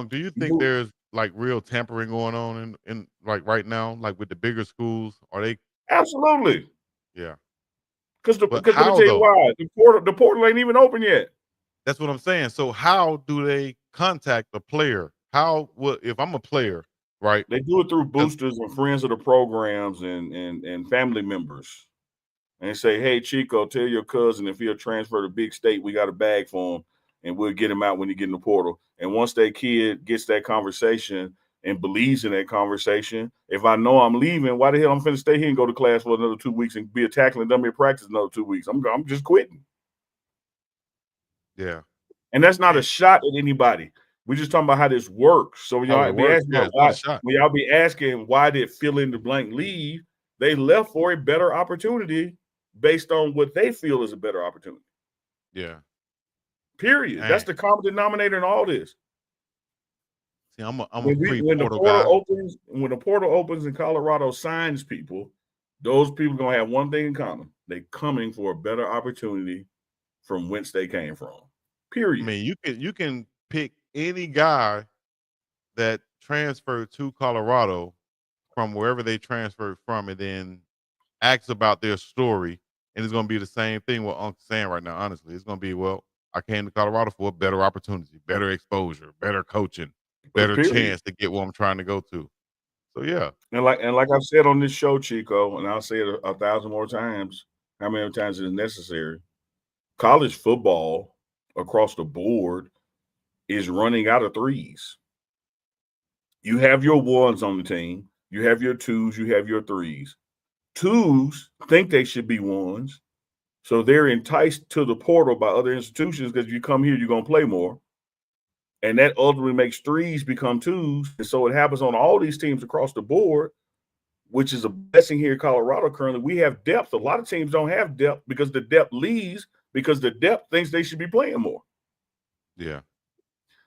Do you think there's like real tampering going on in like right now, like with the bigger schools? Are they? Absolutely. Yeah. Because let me tell you why. The portal ain't even open yet. That's what I'm saying. So how do they contact the player? If I'm a player, right? They do it through boosters and friends of the programs and family members. And they say, hey, Chico, tell your cousin if he'll transfer to big state, we got a bag for him, and we'll get him out when he get in the portal. And once that kid gets that conversation and believes in that conversation, if I know I'm leaving, why the hell I'm finna stay here and go to class for another 2 weeks and be a tackling dummy at practice another 2 weeks? I'm just quitting. Yeah. And that's not a shot at anybody. We're just talking about how this works. So when y'all be asking why did fill in the blank leave, they left for a better opportunity based on what they feel is a better opportunity. Yeah. Period. That's the common denominator in all this. See, I'm a when the portal opens and Colorado signs people, those people are gonna have one thing in common. They coming for a better opportunity from whence they came from. Period. I mean, you can pick any guy that transferred to Colorado from wherever they transferred from, and then ask about their story, and it's gonna be the same thing what Unc's saying right now. Honestly, it's gonna be, well, I came to Colorado for a better opportunity, better exposure, better coaching, better chance to get where I'm trying to go to. So yeah. And like I've said on this show, Chico, and I'll say it 1,000 more times, how many times is necessary. College football across the board is running out of threes. You have your ones on the team, you have your twos, you have your threes. Twos think they should be ones, so they're enticed to the portal by other institutions because you come here, you're going to play more. And that ultimately makes threes become twos. And so it happens on all these teams across the board, which is a blessing here in Colorado currently. We have depth. A lot of teams don't have depth because the depth leaves because the depth thinks they should be playing more. Yeah.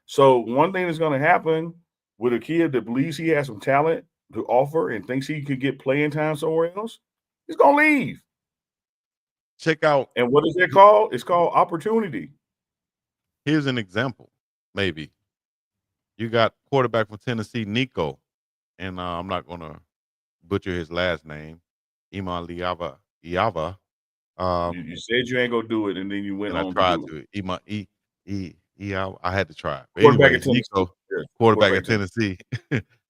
So one thing that's going to happen with a kid that believes he has some talent to offer and thinks he could get playing time somewhere else, he's going to leave. Check out. And what is it called? It's called opportunity. Here's an example. Maybe you got quarterback from Tennessee, Nico, and I'm not going to butcher his last name, Iman Iava. You said you ain't gonna do it, and then you went on. I tried to. I had to try. But quarterback anyways, Nico, quarterback at Tennessee.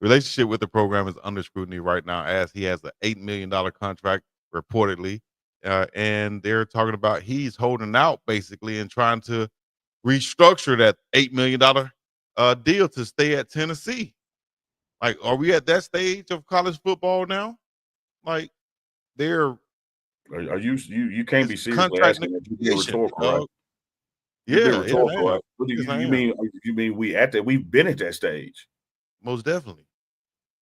Relationship with the program is under scrutiny right now, as he has an $8 million contract reportedly, and they're talking about he's holding out basically and trying to restructure that $8 million deal to stay at Tennessee. Like, are we at that stage of college football now? Like, they're Are you can't be it's seriously contract asking that. You're being negotiation, rhetorical, right? dog. You're being Yeah, I rhetorical, am. right? What do Yes, I you am. mean? You mean we've been at that stage? Most definitely.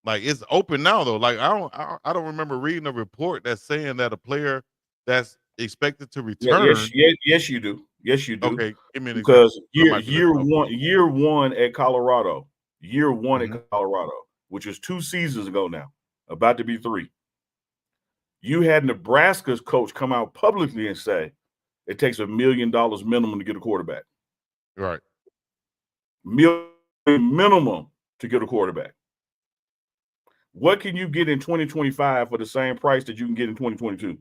Like, it's open now though. Like, I don't remember reading a report that's saying that a player that's expected to return. Yes, you do. Yes, you do. Okay, give me an example. Because I might be year listening. one at Colorado, Mhm. at Colorado, which was 2 seasons ago now, about to be 3. You had Nebraska's coach come out publicly and say it takes $1 million minimum to get a quarterback. Right. Minimum to get a quarterback. What can you get in 2025 for the same price that you can get in 2022?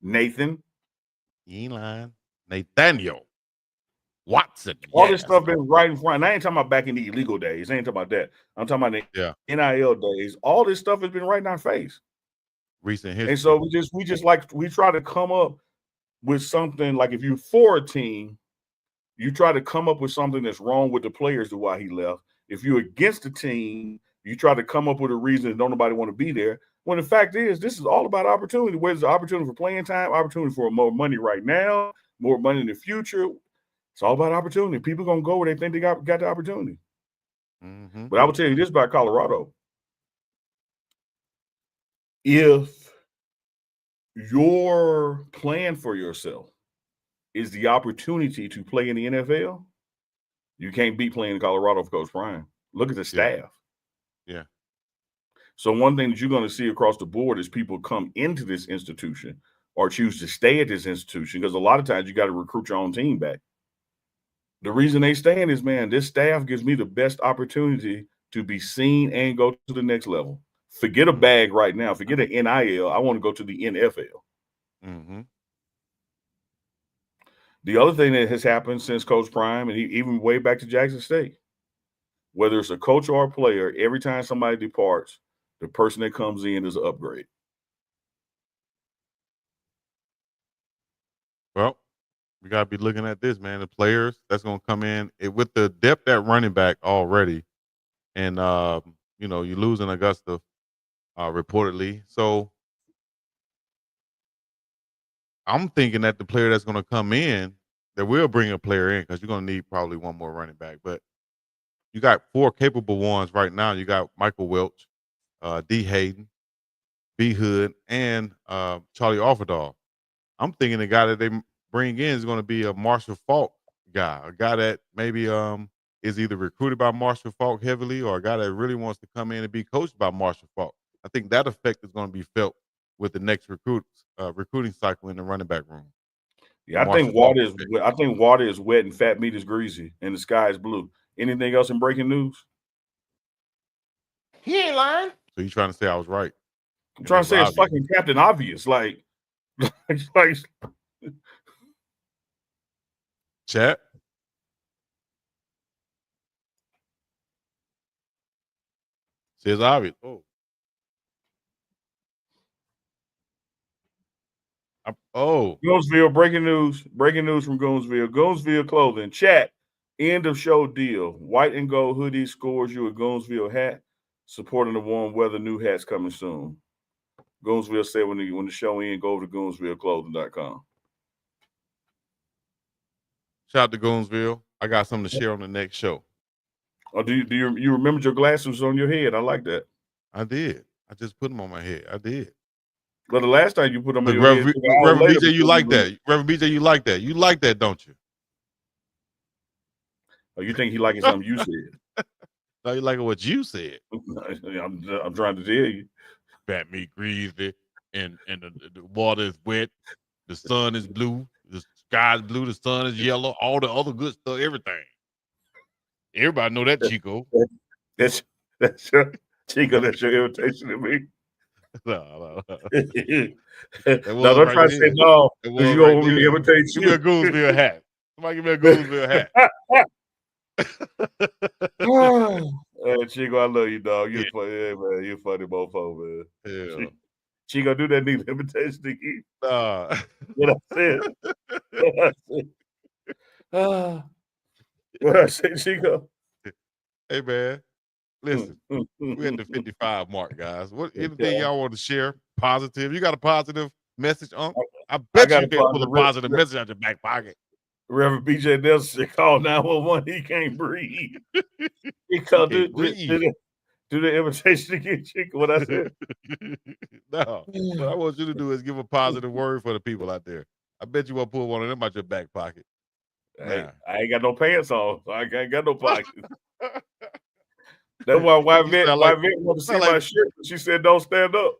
Nathan. You ain't lying. Nathaniel Watson. All this Yes. stuff been right in front. And I ain't talking about back in the illegal days. I ain't talking about that. I'm talking about the NIL days. All this stuff has been right in our face. Recent history. And so we try to come up with something like if you're for a team, you try to come up with something that's wrong with the players to why he left. If you're against the team, you try to come up with a reason that don't nobody want to be there. When the fact is, this is all about opportunity. Where's the opportunity for playing time, opportunity for more money right now, more money in the future. It's all about opportunity. People gonna go where they think they got the opportunity. Mm-hmm. But I will tell you this about Colorado. If your plan for yourself is the opportunity to play in the NFL, you can't beat playing in Colorado for Coach Prime. Look at the staff. Yeah. So one thing that you're going to see across the board is people come into this institution or choose to stay at this institution because a lot of times you got to recruit your own team back. The reason they stay in is, man, this staff gives me the best opportunity to be seen and go to the next level. Forget a bag right now. Forget an NIL. I want to go to the NFL. Mm-hmm. The other thing that has happened since Coach Prime and even way back to Jackson State, whether it's a coach or a player, every time somebody departs, the person that comes in is an upgrade. Well, we gotta be looking at this, man. The players that's gonna come in with the depth at running back already, and you're losing Augusta reportedly. So I'm thinking that the player that's gonna come in, that will bring a player in because you're gonna need probably one more running back. But you got 4 capable ones right now. You got Michael Welch, D. Hayden, B. Hood, and Charlie Offerdahl. I'm thinking the guy that they bring in is going to be a Marshall Falk guy, a guy that maybe is either recruited by Marshall Falk heavily or a guy that really wants to come in and be coached by Marshall Falk. I think that effect is going to be felt with the next recruiting cycle in the running back room. Yeah, I think water is wet and fat meat is greasy and the sky is blue. Anything else in breaking news? He ain't lying. So you trying to say I was right? I'm trying to say it's fucking Captain Obvious. Like chat. Says obvious. Gainesville, breaking news from Gainesville. Gainesville Clothing. Chat. End of show deal. White and gold hoodie scores you a Gainesville hat. Supporting the warm weather. New hats coming soon. Gainesville said when the show ends, go over to GainesvilleClothing.com. Shout out to Gainesville. I got something to share on the next show. Oh, do you remember your glasses on your head? I like that. I did. I just put them on my head. I did. But the last time you put them on your head, Reverend BJ, you like that. Reverend BJ, you like that. You like that, don't you? Oh, you think he liking something you said? No, you liking what you said. I'm trying to tell you. Fat meat greasy, and the water is wet. The sun is blue. The sky is blue. The sun is yellow. All the other good stuff. Everything. Everybody know that, Chico. That's your Chico. That's your invitation to me. No. No, don't try to say no because you don't want me to imitate you. Give me a Gainesville hat. Somebody give me a Gainesville hat. Chico, I love you, dog. You're funny, man. You're funny, mofo, man. Yeah. Chico, do that neat imitation to keep. Nah. What I said. What I say, Chico? Hey, man. Listen, we're at the 55 mark, guys. What anything Okay. y'all want to share? Positive. You got a positive message, Unc? I I bet got you a can't pull a positive. positive message out your back pocket. Reverend BJ Nelson called 911. He can't breathe. He called can't breathe. do the invitation again, Chico. What I said? No. What I want you to do is give a positive word for the people out there. I bet you won't pull one of them out your back pocket. Hey, Nah. I ain't got no pants on. So I ain't got no pockets. That's why Yvette wanted to see my shirt. She said, "Don't stand up."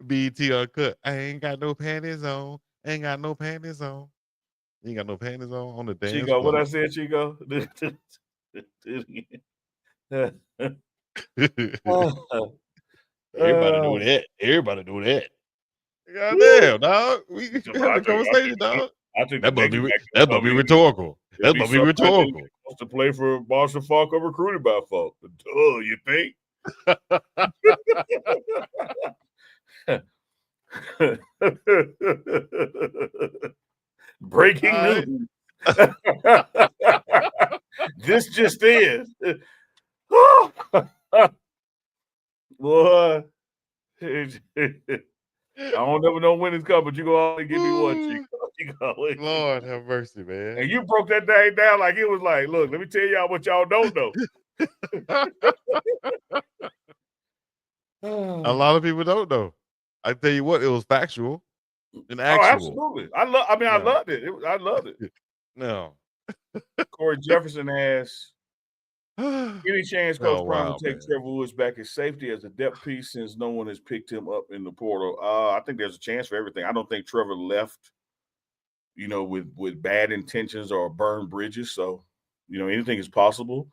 BT uncut. I ain't got no panties on. Ain't got no panties on. You ain't got no panties on the dance Chico, floor. what I said, Chico? Everybody do that. Everybody do that. Goddamn, dog. We had the conversation, dog. I think that must be rhetorical. That must be rhetorical. Supposed to play for Boston Falk or recruited by Falk. Oh, you think? Breaking news. This just is. Boy. I don't ever know when it's coming, but you gonna always give me one, Chico. Lord have mercy, man. And you broke that thing down like it was like, look, let me tell y'all what y'all don't know. A lot of people don't know. I tell you what, it was factual and actual. Oh, absolutely. I loved it. I loved it. No. Corey Jefferson asks, any chance Coach Prime will take Trevor Woods back as safety as a depth piece since no one has picked him up in the portal? I think there's a chance for everything. I don't think Trevor left, with bad intentions or burned bridges. So, anything is possible.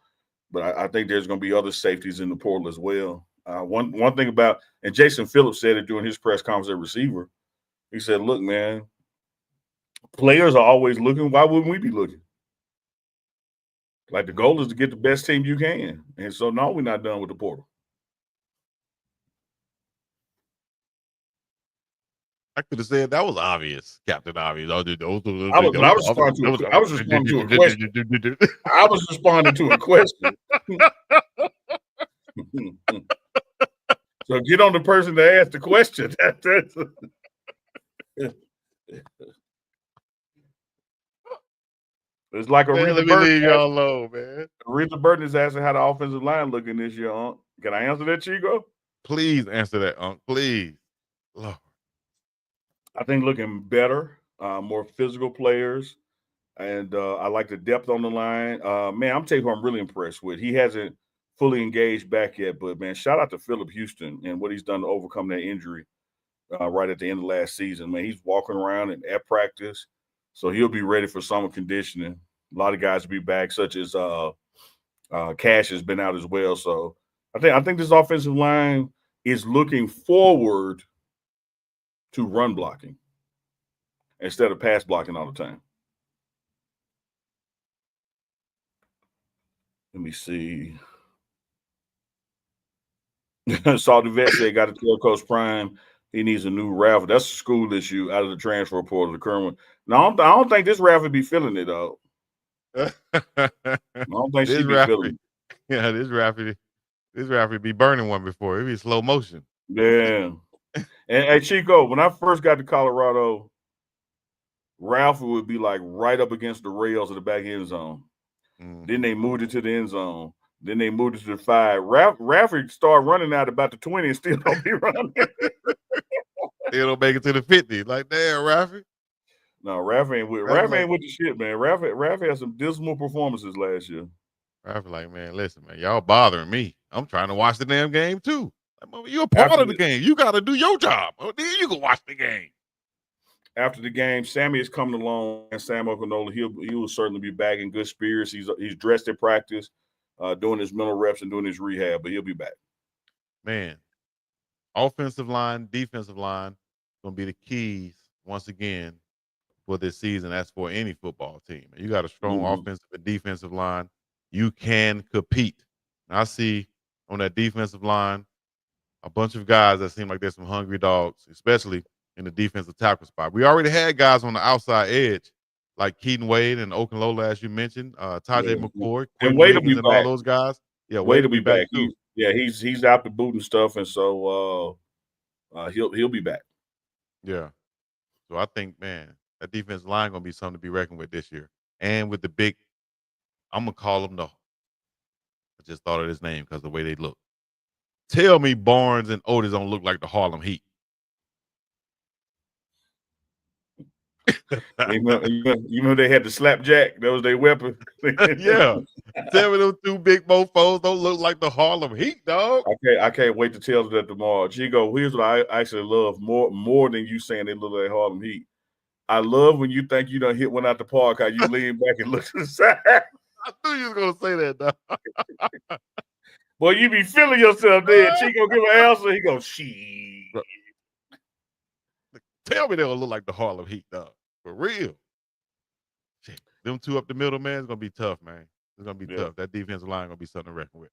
But I think there's going to be other safeties in the portal as well. One thing about, and Jason Phillips said it during his press conference at receiver, he said, look, man, players are always looking. Why wouldn't we be looking? Like, the goal is to get the best team you can. And so, no, we're not done with the portal. I could have said that was obvious, Captain Obvious. I was responding to a question. I was responding to a question. So get on the person that asked the question. It's like let me leave y'all alone, man. Aretha Burton is asking how the offensive line looking this year, Unc. Can I answer that, Chico? Please answer that, Unc. Please. Lord. I think looking better, more physical players, and I like the depth on the line. Man, I'm telling you who I'm really impressed with. He hasn't fully engaged back yet, but, man, shout out to Phillip Houston and what he's done to overcome that injury right at the end of last season. Man, he's walking around and at practice. So he'll be ready for summer conditioning. A lot of guys will be back, such as Cash has been out as well. So I think this offensive line is looking forward to run blocking instead of pass blocking all the time. Let me see. Saw the vet said, got to tell Coach Prime he needs a new raffle. That's a school issue out of the transfer portal, the current one. No, I don't think this raffle be feeling it, though. I don't think she be feeling it. Yeah, this raffle be burning one before. It be slow motion. Yeah. And hey, Chico, when I first got to Colorado, Ralph would be like right up against the rails of the back end zone. Then they moved it to the end zone. Then they moved it to the 5. Ralphie started running out about the 20 and still don't be running. Still don't make it to the 50. Like, damn, Ralphie. No, Ralphie ain't with the shit, man. Ralphie had some dismal performances last year. Ralphie like, man, listen, man, y'all bothering me. I'm trying to watch the damn game too. Like, you're a part of the game. You got to do your job. Then you can watch the game. After the game, Sammy is coming along, and Sam Okinola, he will certainly be back in good spirits. He's dressed at practice, doing his mental reps and doing his rehab, but he'll be back. Man, offensive line, defensive line, going to be the keys once again for this season. That's for any football team. You got a strong offensive and defensive line. You can compete. And I see on that defensive line a bunch of guys that seem like there's some hungry dogs, especially in the defensive tackle spot. We already had guys on the outside edge like Keaton Wade and Okunlola, as you mentioned, Tajay McCoy, Quinn Wade will Williams, be and back. all those guys. Yeah, Wade will be back too. Yeah, he's out the boot and stuff, and so he'll be back. Yeah. So I think, man, that defensive line gonna be something to be reckoned with this year. And with the big, I'm gonna call him I just thought of his name because the way they look. Tell me Barnes and Otis don't look like the Harlem Heat. You remember they had the slapjack? That was their weapon. Yeah. Tell me those two big mofos don't look like the Harlem Heat, dog. I can't wait to tell that tomorrow. Chico, here's what I actually love more than you saying they look like Harlem Heat. I love when you think you done hit one out the park, how you lean back and look to the side. I knew you was gonna say that, dog. Boy, you be feeling yourself there. Chico give an answer, he goes, "She." Tell me they don't look like the Harlem Heat, dog. For real. Shit. Them two up the middle, man, it's gonna be tough, man. It's gonna be tough. That defensive line gonna be something to reckon with.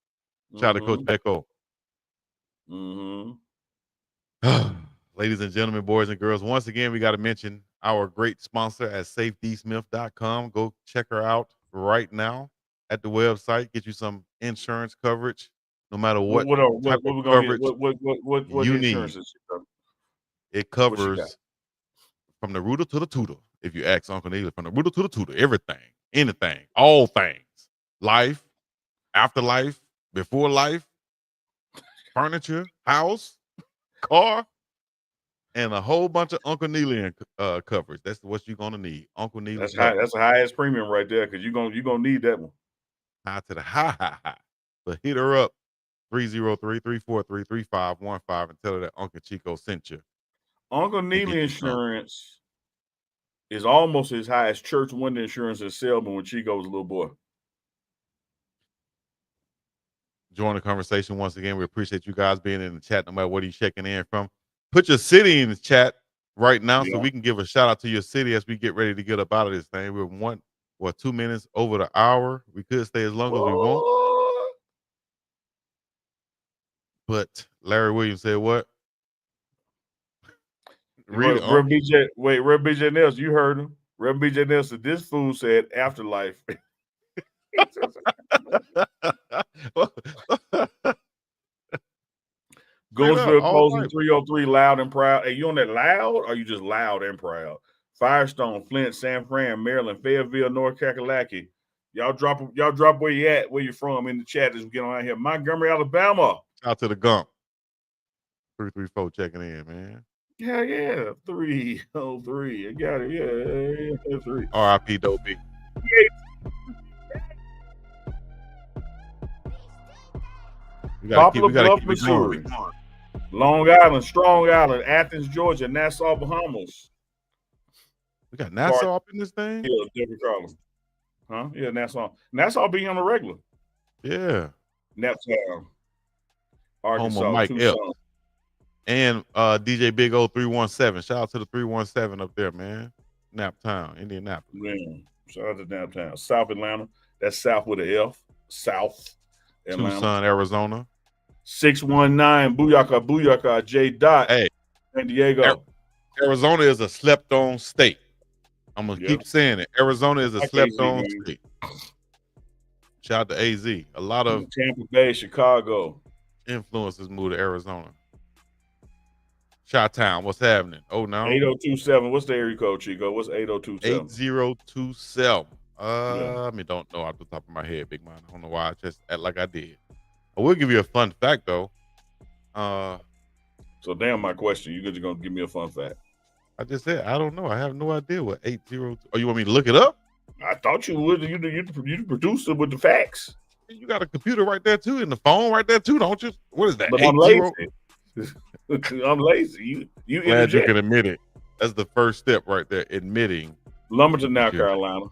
Shout out to Coach Becko. Ladies and gentlemen, boys and girls, once again, we got to mention our great sponsor at safedysmith.com. Go check her out right now at the website. Get you some insurance coverage, no matter what type of coverage what you insurance need. is It covers from the rooter to the tutor. If you ask Uncle Neely, from the rooter to the tutor, everything, anything, all things, life, afterlife, before life, furniture, house, car, and a whole bunch of Uncle Neely coverage. That's what you're gonna need. Uncle Neely. That's the highest premium right there, because you're gonna need that one. High to the high. But hit her up 303-343-3515 and tell her that Uncle Chico sent you. Uncle Neely insurance is almost as high as church window insurance in Selma when Chico was a little boy. Join the conversation once again. We appreciate you guys being in the chat, no matter what you're checking in from. Put your city in the chat right now so we can give a shout out to your city as we get ready to get up out of this thing. We're 2 minutes over the hour. We could stay as long as we want. But Larry Williams said what? Rev BJ Nelson, you heard him. Rev BJ Nelson, this fool said afterlife. Goldsville closing 303 loud and proud. Hey, you on that loud or you just loud and proud? Firestone, Flint, San Fran, Maryland, Fayetteville, North Kakalaki. Y'all drop where you at, where you from in the chat as we get on out here. Montgomery, Alabama. Shout out to the Gump. 334 checking in, man. Yeah. 303. I got it. Yeah. 3. R.I.P. Dopey. Poplar Bluff, Missouri. Long Island, Strong Island, Athens, Georgia, Nassau, Bahamas. We got Nassau up in this thing? Yeah, David Carlin. Huh? Yeah, Nassau. Nassau being on the regular. Yeah. Naptown. Arkansas. Home of Mike Tucson. Epps. And DJ Big O 317. Shout out to the 317 up there, man. Naptown, Indianapolis. Man, shout out to Naptown. South Atlanta. That's South with an F. South Atlanta. Tucson, Arizona. 619 Booyaka J. Dot. Hey, San Diego. Arizona is a slept-on state. I'm gonna keep saying it. Arizona is a slept-on state. Shout out to AZ. A lot of Tampa Bay, Chicago influences moved to Arizona. Chi-Town, what's happening? Oh no. 8027. What's the area code, Chico? What's 8027? 8027. I mean, don't know off the top of my head, big man. I don't know why I just act like I did. I will give you a fun fact though. So damn my question. You just gonna give me a fun fact. I just said I don't know. I have no idea what 802. Oh, you want me to look it up? I thought you would. You the producer with the facts. You got a computer right there too, and the phone right there too, don't you? What is that? But I'm lazy. I'm lazy. You glad you can admit it. That's the first step right there, admitting. Lumberton, North Carolina.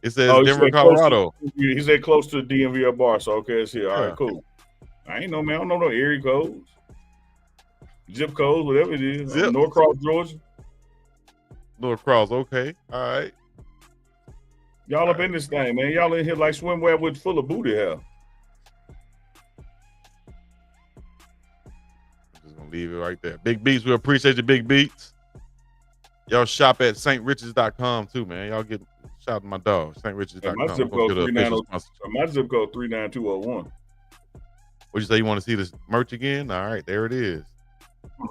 It says Denver, Colorado. He said close to the DMV bar, so okay, it's here. All right, cool. I ain't know, man. I don't know no area codes, zip codes, whatever it is. North Cross, Georgia. North Cross, okay. All right. Y'all up in this thing, man. Y'all in here like swimwear with full of booty hair. Just gonna leave it right there. Big Beats, we appreciate you, Big Beats. Y'all shop at StRiches.com too, man. Y'all get shout out to my dog, StRiches.com. My zip code 39201. What you say? You want to see this merch again? All right, there it is.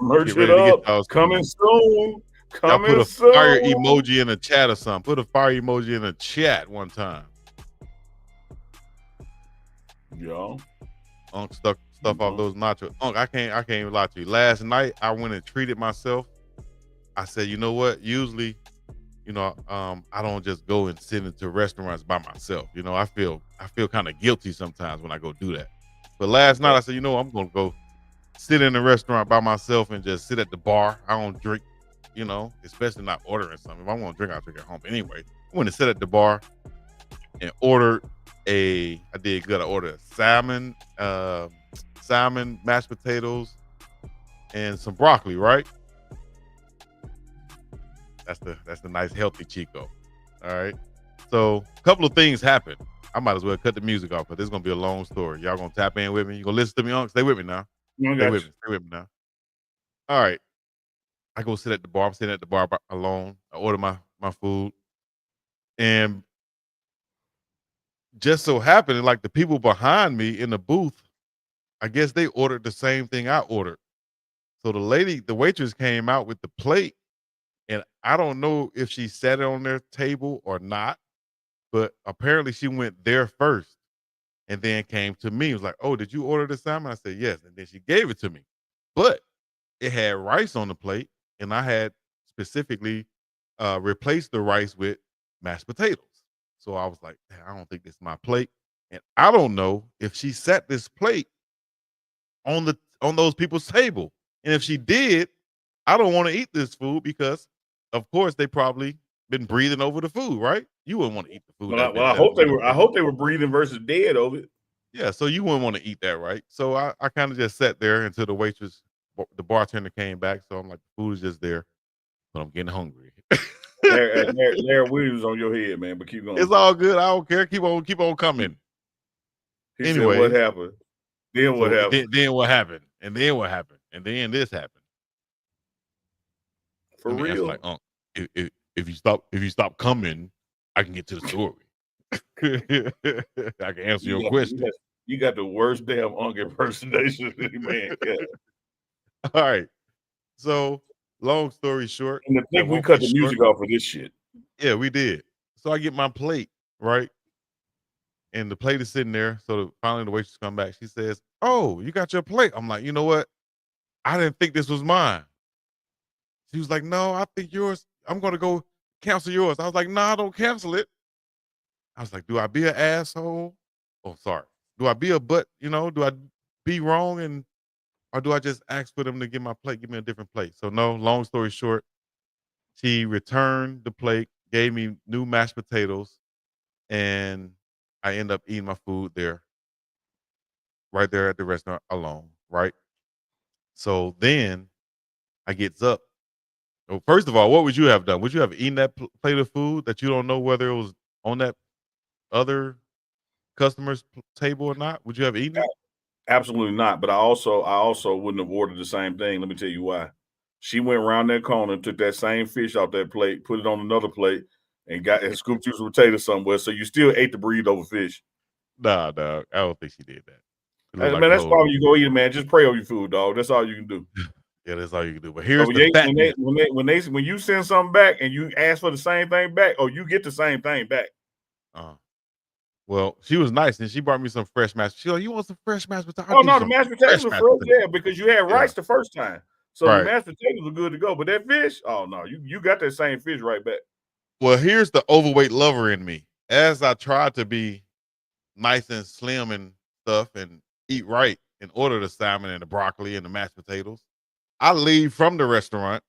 Merch Get it ready to get up. y'all Coming soon. Y'all put Coming a soon. fire emoji in the chat or something. Put a fire emoji in the chat one time. Yeah. Unc stuff off those nachos. Unc, I can't even lie to you. Last night I went and treated myself. I said, you know what? Usually, I don't just go and sit into restaurants by myself. I feel kind of guilty sometimes when I go do that. But last night I said, I'm gonna go sit in a restaurant by myself and just sit at the bar. I don't drink, especially not ordering something. If I want to drink, I'll drink at home anyway. I went to sit at the bar and ordered I did good. I ordered salmon, mashed potatoes, and some broccoli, right? That's the nice healthy Chico. All right. So a couple of things happened. I might as well cut the music off because this is gonna be a long story. Y'all gonna tap in with me? You gonna listen to me, Unc? Stay with me now. Stay with me now. All right. I go sit at the bar. I'm sitting at the bar alone. I order my food. And just so happened, like the people behind me in the booth, I guess they ordered the same thing I ordered. So the waitress came out with the plate, and I don't know if she sat it on their table or not, but apparently she went there first and then came to me. It was like, "Oh, did you order the salmon?" I said, "Yes." And then she gave it to me. But it had rice on the plate, and I had specifically replaced the rice with mashed potatoes. So I was like, I don't think this is my plate. And I don't know if she set this plate on those people's table. And if she did, I don't want to eat this food because of course they probably been breathing over the food, right? You wouldn't want to eat the food that's been I set up hope on they the were. I table. hope they were breathing versus dead over it. Yeah, so you wouldn't want to eat that, right? So I kind of just sat there until the bartender came back. So I'm like, the food is just there, but I'm getting hungry. Larry Williams on your head, man. But keep going. It's all good. I don't care. Keep on coming. He said, "What happened? Then what happened? Then what happened? And then what happened? And then this happened." For Let me real? answer like, if you stop coming, I can get to the story. I can answer your question. You got the worst damn Unc impersonation, man. Yeah. All right. So, long story short, and I think we cut the music off for this shit. Yeah, we did. So I get my plate, right? And the plate is sitting there. So finally the waitress come back. She says, "Oh, you got your plate." I'm like, you know what? I didn't think this was mine. She was like, "No, I think yours. I'm gonna go cancel yours." I was like, "Nah, don't cancel it." I was like, "Do I be an asshole? Oh, sorry. Do I be a butt? Do I be wrong or do I just ask for them to give my plate, give me a different plate?" So no, long story short, she returned the plate, gave me new mashed potatoes, and I end up eating my food right there at the restaurant alone, right? So then I gets up. Well, first of all, what would you have done? Would you have eaten that plate of food that you don't know whether it was on that other customer's table or not? Would you have eaten it? Absolutely not. But I also wouldn't have ordered the same thing. Let me tell you why. She went around that corner, took that same fish off that plate, put it on another plate, and scooped you some potatoes somewhere. So you still ate the breathed over fish. Nah, dog. I don't think she did that. Man, that's why you go eat it, man. Just pray over your food, dog. That's all you can do. Yeah, that's all you can do. But here's the fatness. When you send something back and you ask for the same thing back, you get the same thing back. Well, she was nice and she brought me some fresh mashed. She's like, "You want some fresh mashed potatoes?" Oh no, the mashed potatoes were fresh, yeah, because you had rice the first time. So the mashed potatoes were good to go. But that fish, oh no, you got that same fish right back. Well, here's the overweight lover in me. As I tried to be nice and slim and stuff and eat right and order the salmon and the broccoli and the mashed potatoes, I leave from the restaurant,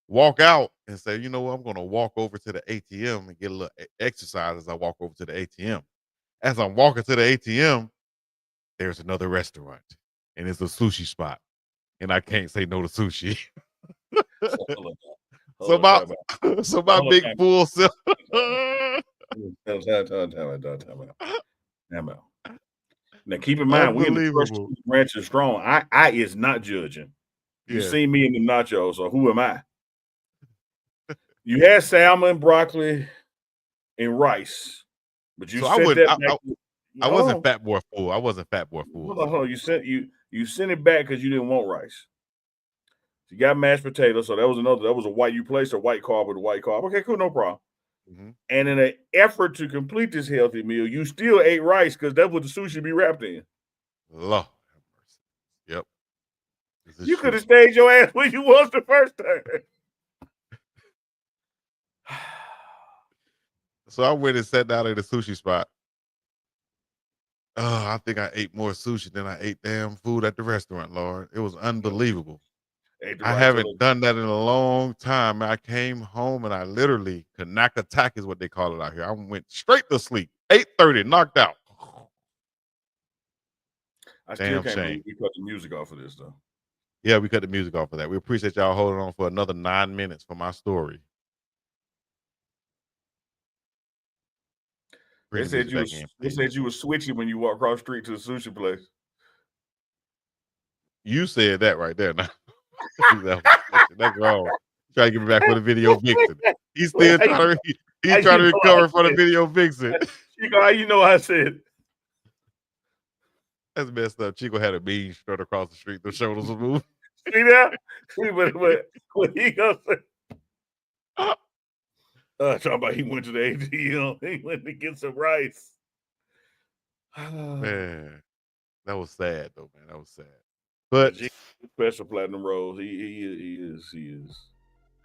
walk out and say, "You know what? I'm going to walk over to the ATM and get a little exercise as I walk over to the ATM." As I'm walking to the ATM, there's another restaurant and it's a sushi spot. And I can't say no to sushi. So my big full self. Now keep in mind, we in the first branch is strong. I is not judging. You see me in the nachos, so who am I? You had salmon, broccoli, and rice, but you said that. I wasn't Fat Boy Fool. I wasn't Fat Boy Fool. Hold on. You sent it back because you didn't want rice. You got mashed potatoes, so that was a white. You placed a white carb with a white carb. Okay, cool, no problem. Mm-hmm. And in an effort to complete this healthy meal, you still ate rice because that's what the sushi be wrapped in. Lord. Yep. You could have stayed your ass where you was the first time. So I went and sat down at a sushi spot. Oh, I think I ate more sushi than I ate damn food at the restaurant, Lord. It was unbelievable. I haven't done that in a long time. I came home and I literally, Kanaka is what they call it out here. I went straight to sleep. 8:30, knocked out. I still can't believe we cut the music off of this, though. Yeah, we cut the music off of that. We appreciate y'all holding on for another 9 minutes for my story. They said you were switching when you walk across the street to the sushi place. You said that right there. Now. That's wrong. Trying to get me back for the video vixen. He's still trying to recover for the video vixen. Chico, how you know I said? That's messed up. Chico had a bean strut across the street. The shoulders were moving. See that? What he gonna say? Talking about he went to the ATM. He went to get some rice. Man, that was sad though, man. That was sad. But special platinum rose. He is.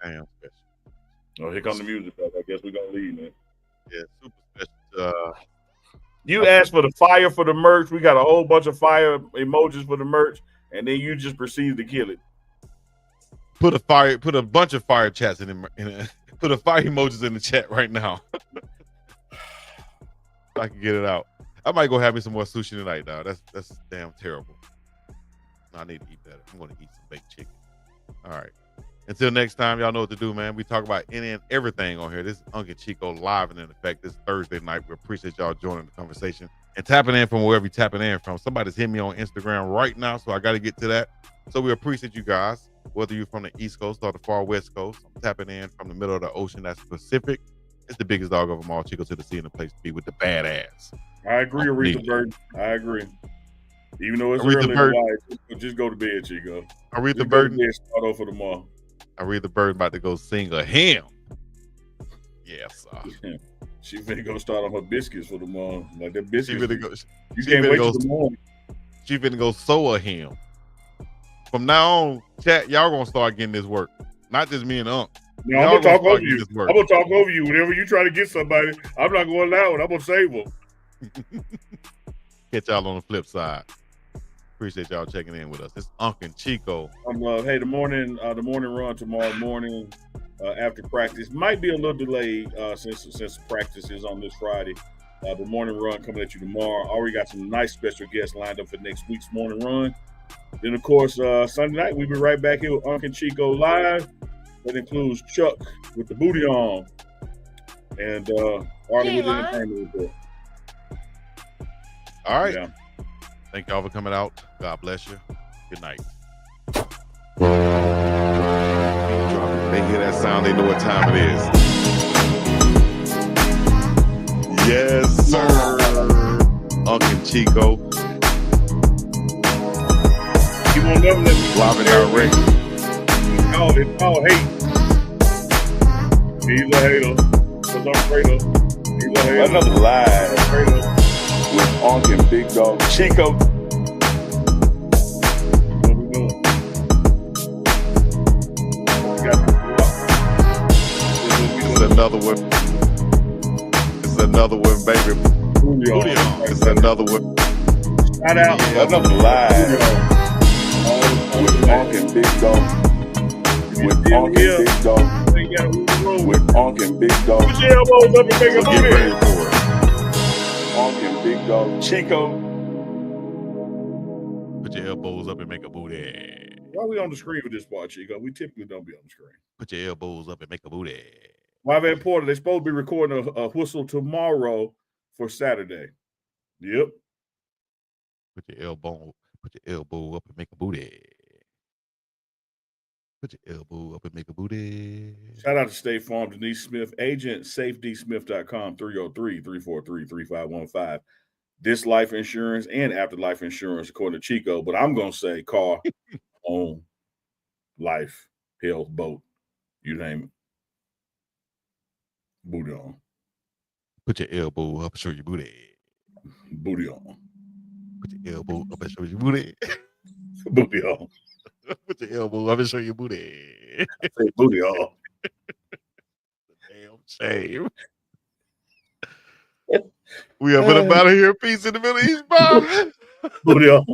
Damn special. Oh, here comes the music back. I guess we're gonna leave, man. Yeah, super special. You asked for the fire for the merch. We got a whole bunch of fire emojis for the merch, and then you just proceeded to kill it. Put a bunch of fire chats put a fire emojis in the chat right now. I can get it out. I might go have me some more sushi tonight, dog. That's damn terrible. I need to eat better. I'm going to eat some baked chicken. All right. Until next time, y'all know what to do, man. We talk about any and everything on here. This is UNK and Chico live and in effect this Thursday night. We appreciate y'all joining the conversation and tapping in from wherever you're tapping in from. Somebody's hitting me on Instagram right now, so I got to get to that. So we appreciate you guys, whether you're from the East Coast or the far West Coast. I'm tapping in from the middle of the ocean. That's Pacific. It's the biggest dog of them all, Chico to the sea, and the place to be with the badass. I agree, Aretha Burton. I agree. Even though it's early, just go to bed, Chico. Aretha Burton. Start off for tomorrow. Aretha Burton about to go sing a hymn. Yes. She finna go start on her biscuits for tomorrow. Like that biscuits. You can't wait till the morning. She finna go sew a hymn. From now on, chat, y'all gonna start getting this work. Not just me and Unc. No, I'm gonna talk over you. I'm gonna talk over you. Whenever you try to get somebody, I'm not gonna allow it. I'm gonna save them. Catch y'all on the flip side. Appreciate y'all checking in with us. It's UNK and Chico. Hey, the morning run tomorrow morning after practice might be a little delayed since practice is on this Friday. The morning run coming at you tomorrow. Already got some nice special guests lined up for next week's morning run. Then of course Sunday night we'll be right back here with UNK and Chico live. That includes Chuck with the booty on and Arlen with the entertainment report. All right. Yeah. Thank y'all for coming out. God bless you. Good night. They hear that sound, they know what time it is. Yes, sir. UNK and Chico. You won't never let me live and direct. It's all hate. He's a hater. Because I'm afraid of. He's a hater. Another lie. With UNK and Big Dog Chico. What we doing? It's another one. It's another one, baby. Booty on. It's another one. Shout out. Yeah, another lie. With UNK and Big Dog. With UNK and Big Dog. With UNK and Big Dog. Put your elbows up and make a Get ready for it. UNK and Big Dog Chico. Put your elbows up and make a booty. Why are we on the screen for this part, Chico? We typically don't be on the screen. Put your elbows up and make a booty. Wyvan Porter, they're supposed to be recording a whistle tomorrow for Saturday. Yep. Put your elbow up and make a booty. Put your elbow up and make a booty. Shout out to State Farm, Denise Smith, agent, safedysmith.com, 303-343-3515. this life insurance and afterlife insurance, according to Chico. But I'm gonna say car, home, life, health, boat, you name it. Booty on. Put your elbow up and show your booty. Booty on. Put your elbow up and show your booty. Booty on. Put your elbow up and show your booty. Say booty on. Damn shame. We up in about here. Peace in the Middle East, Bob. Booty on.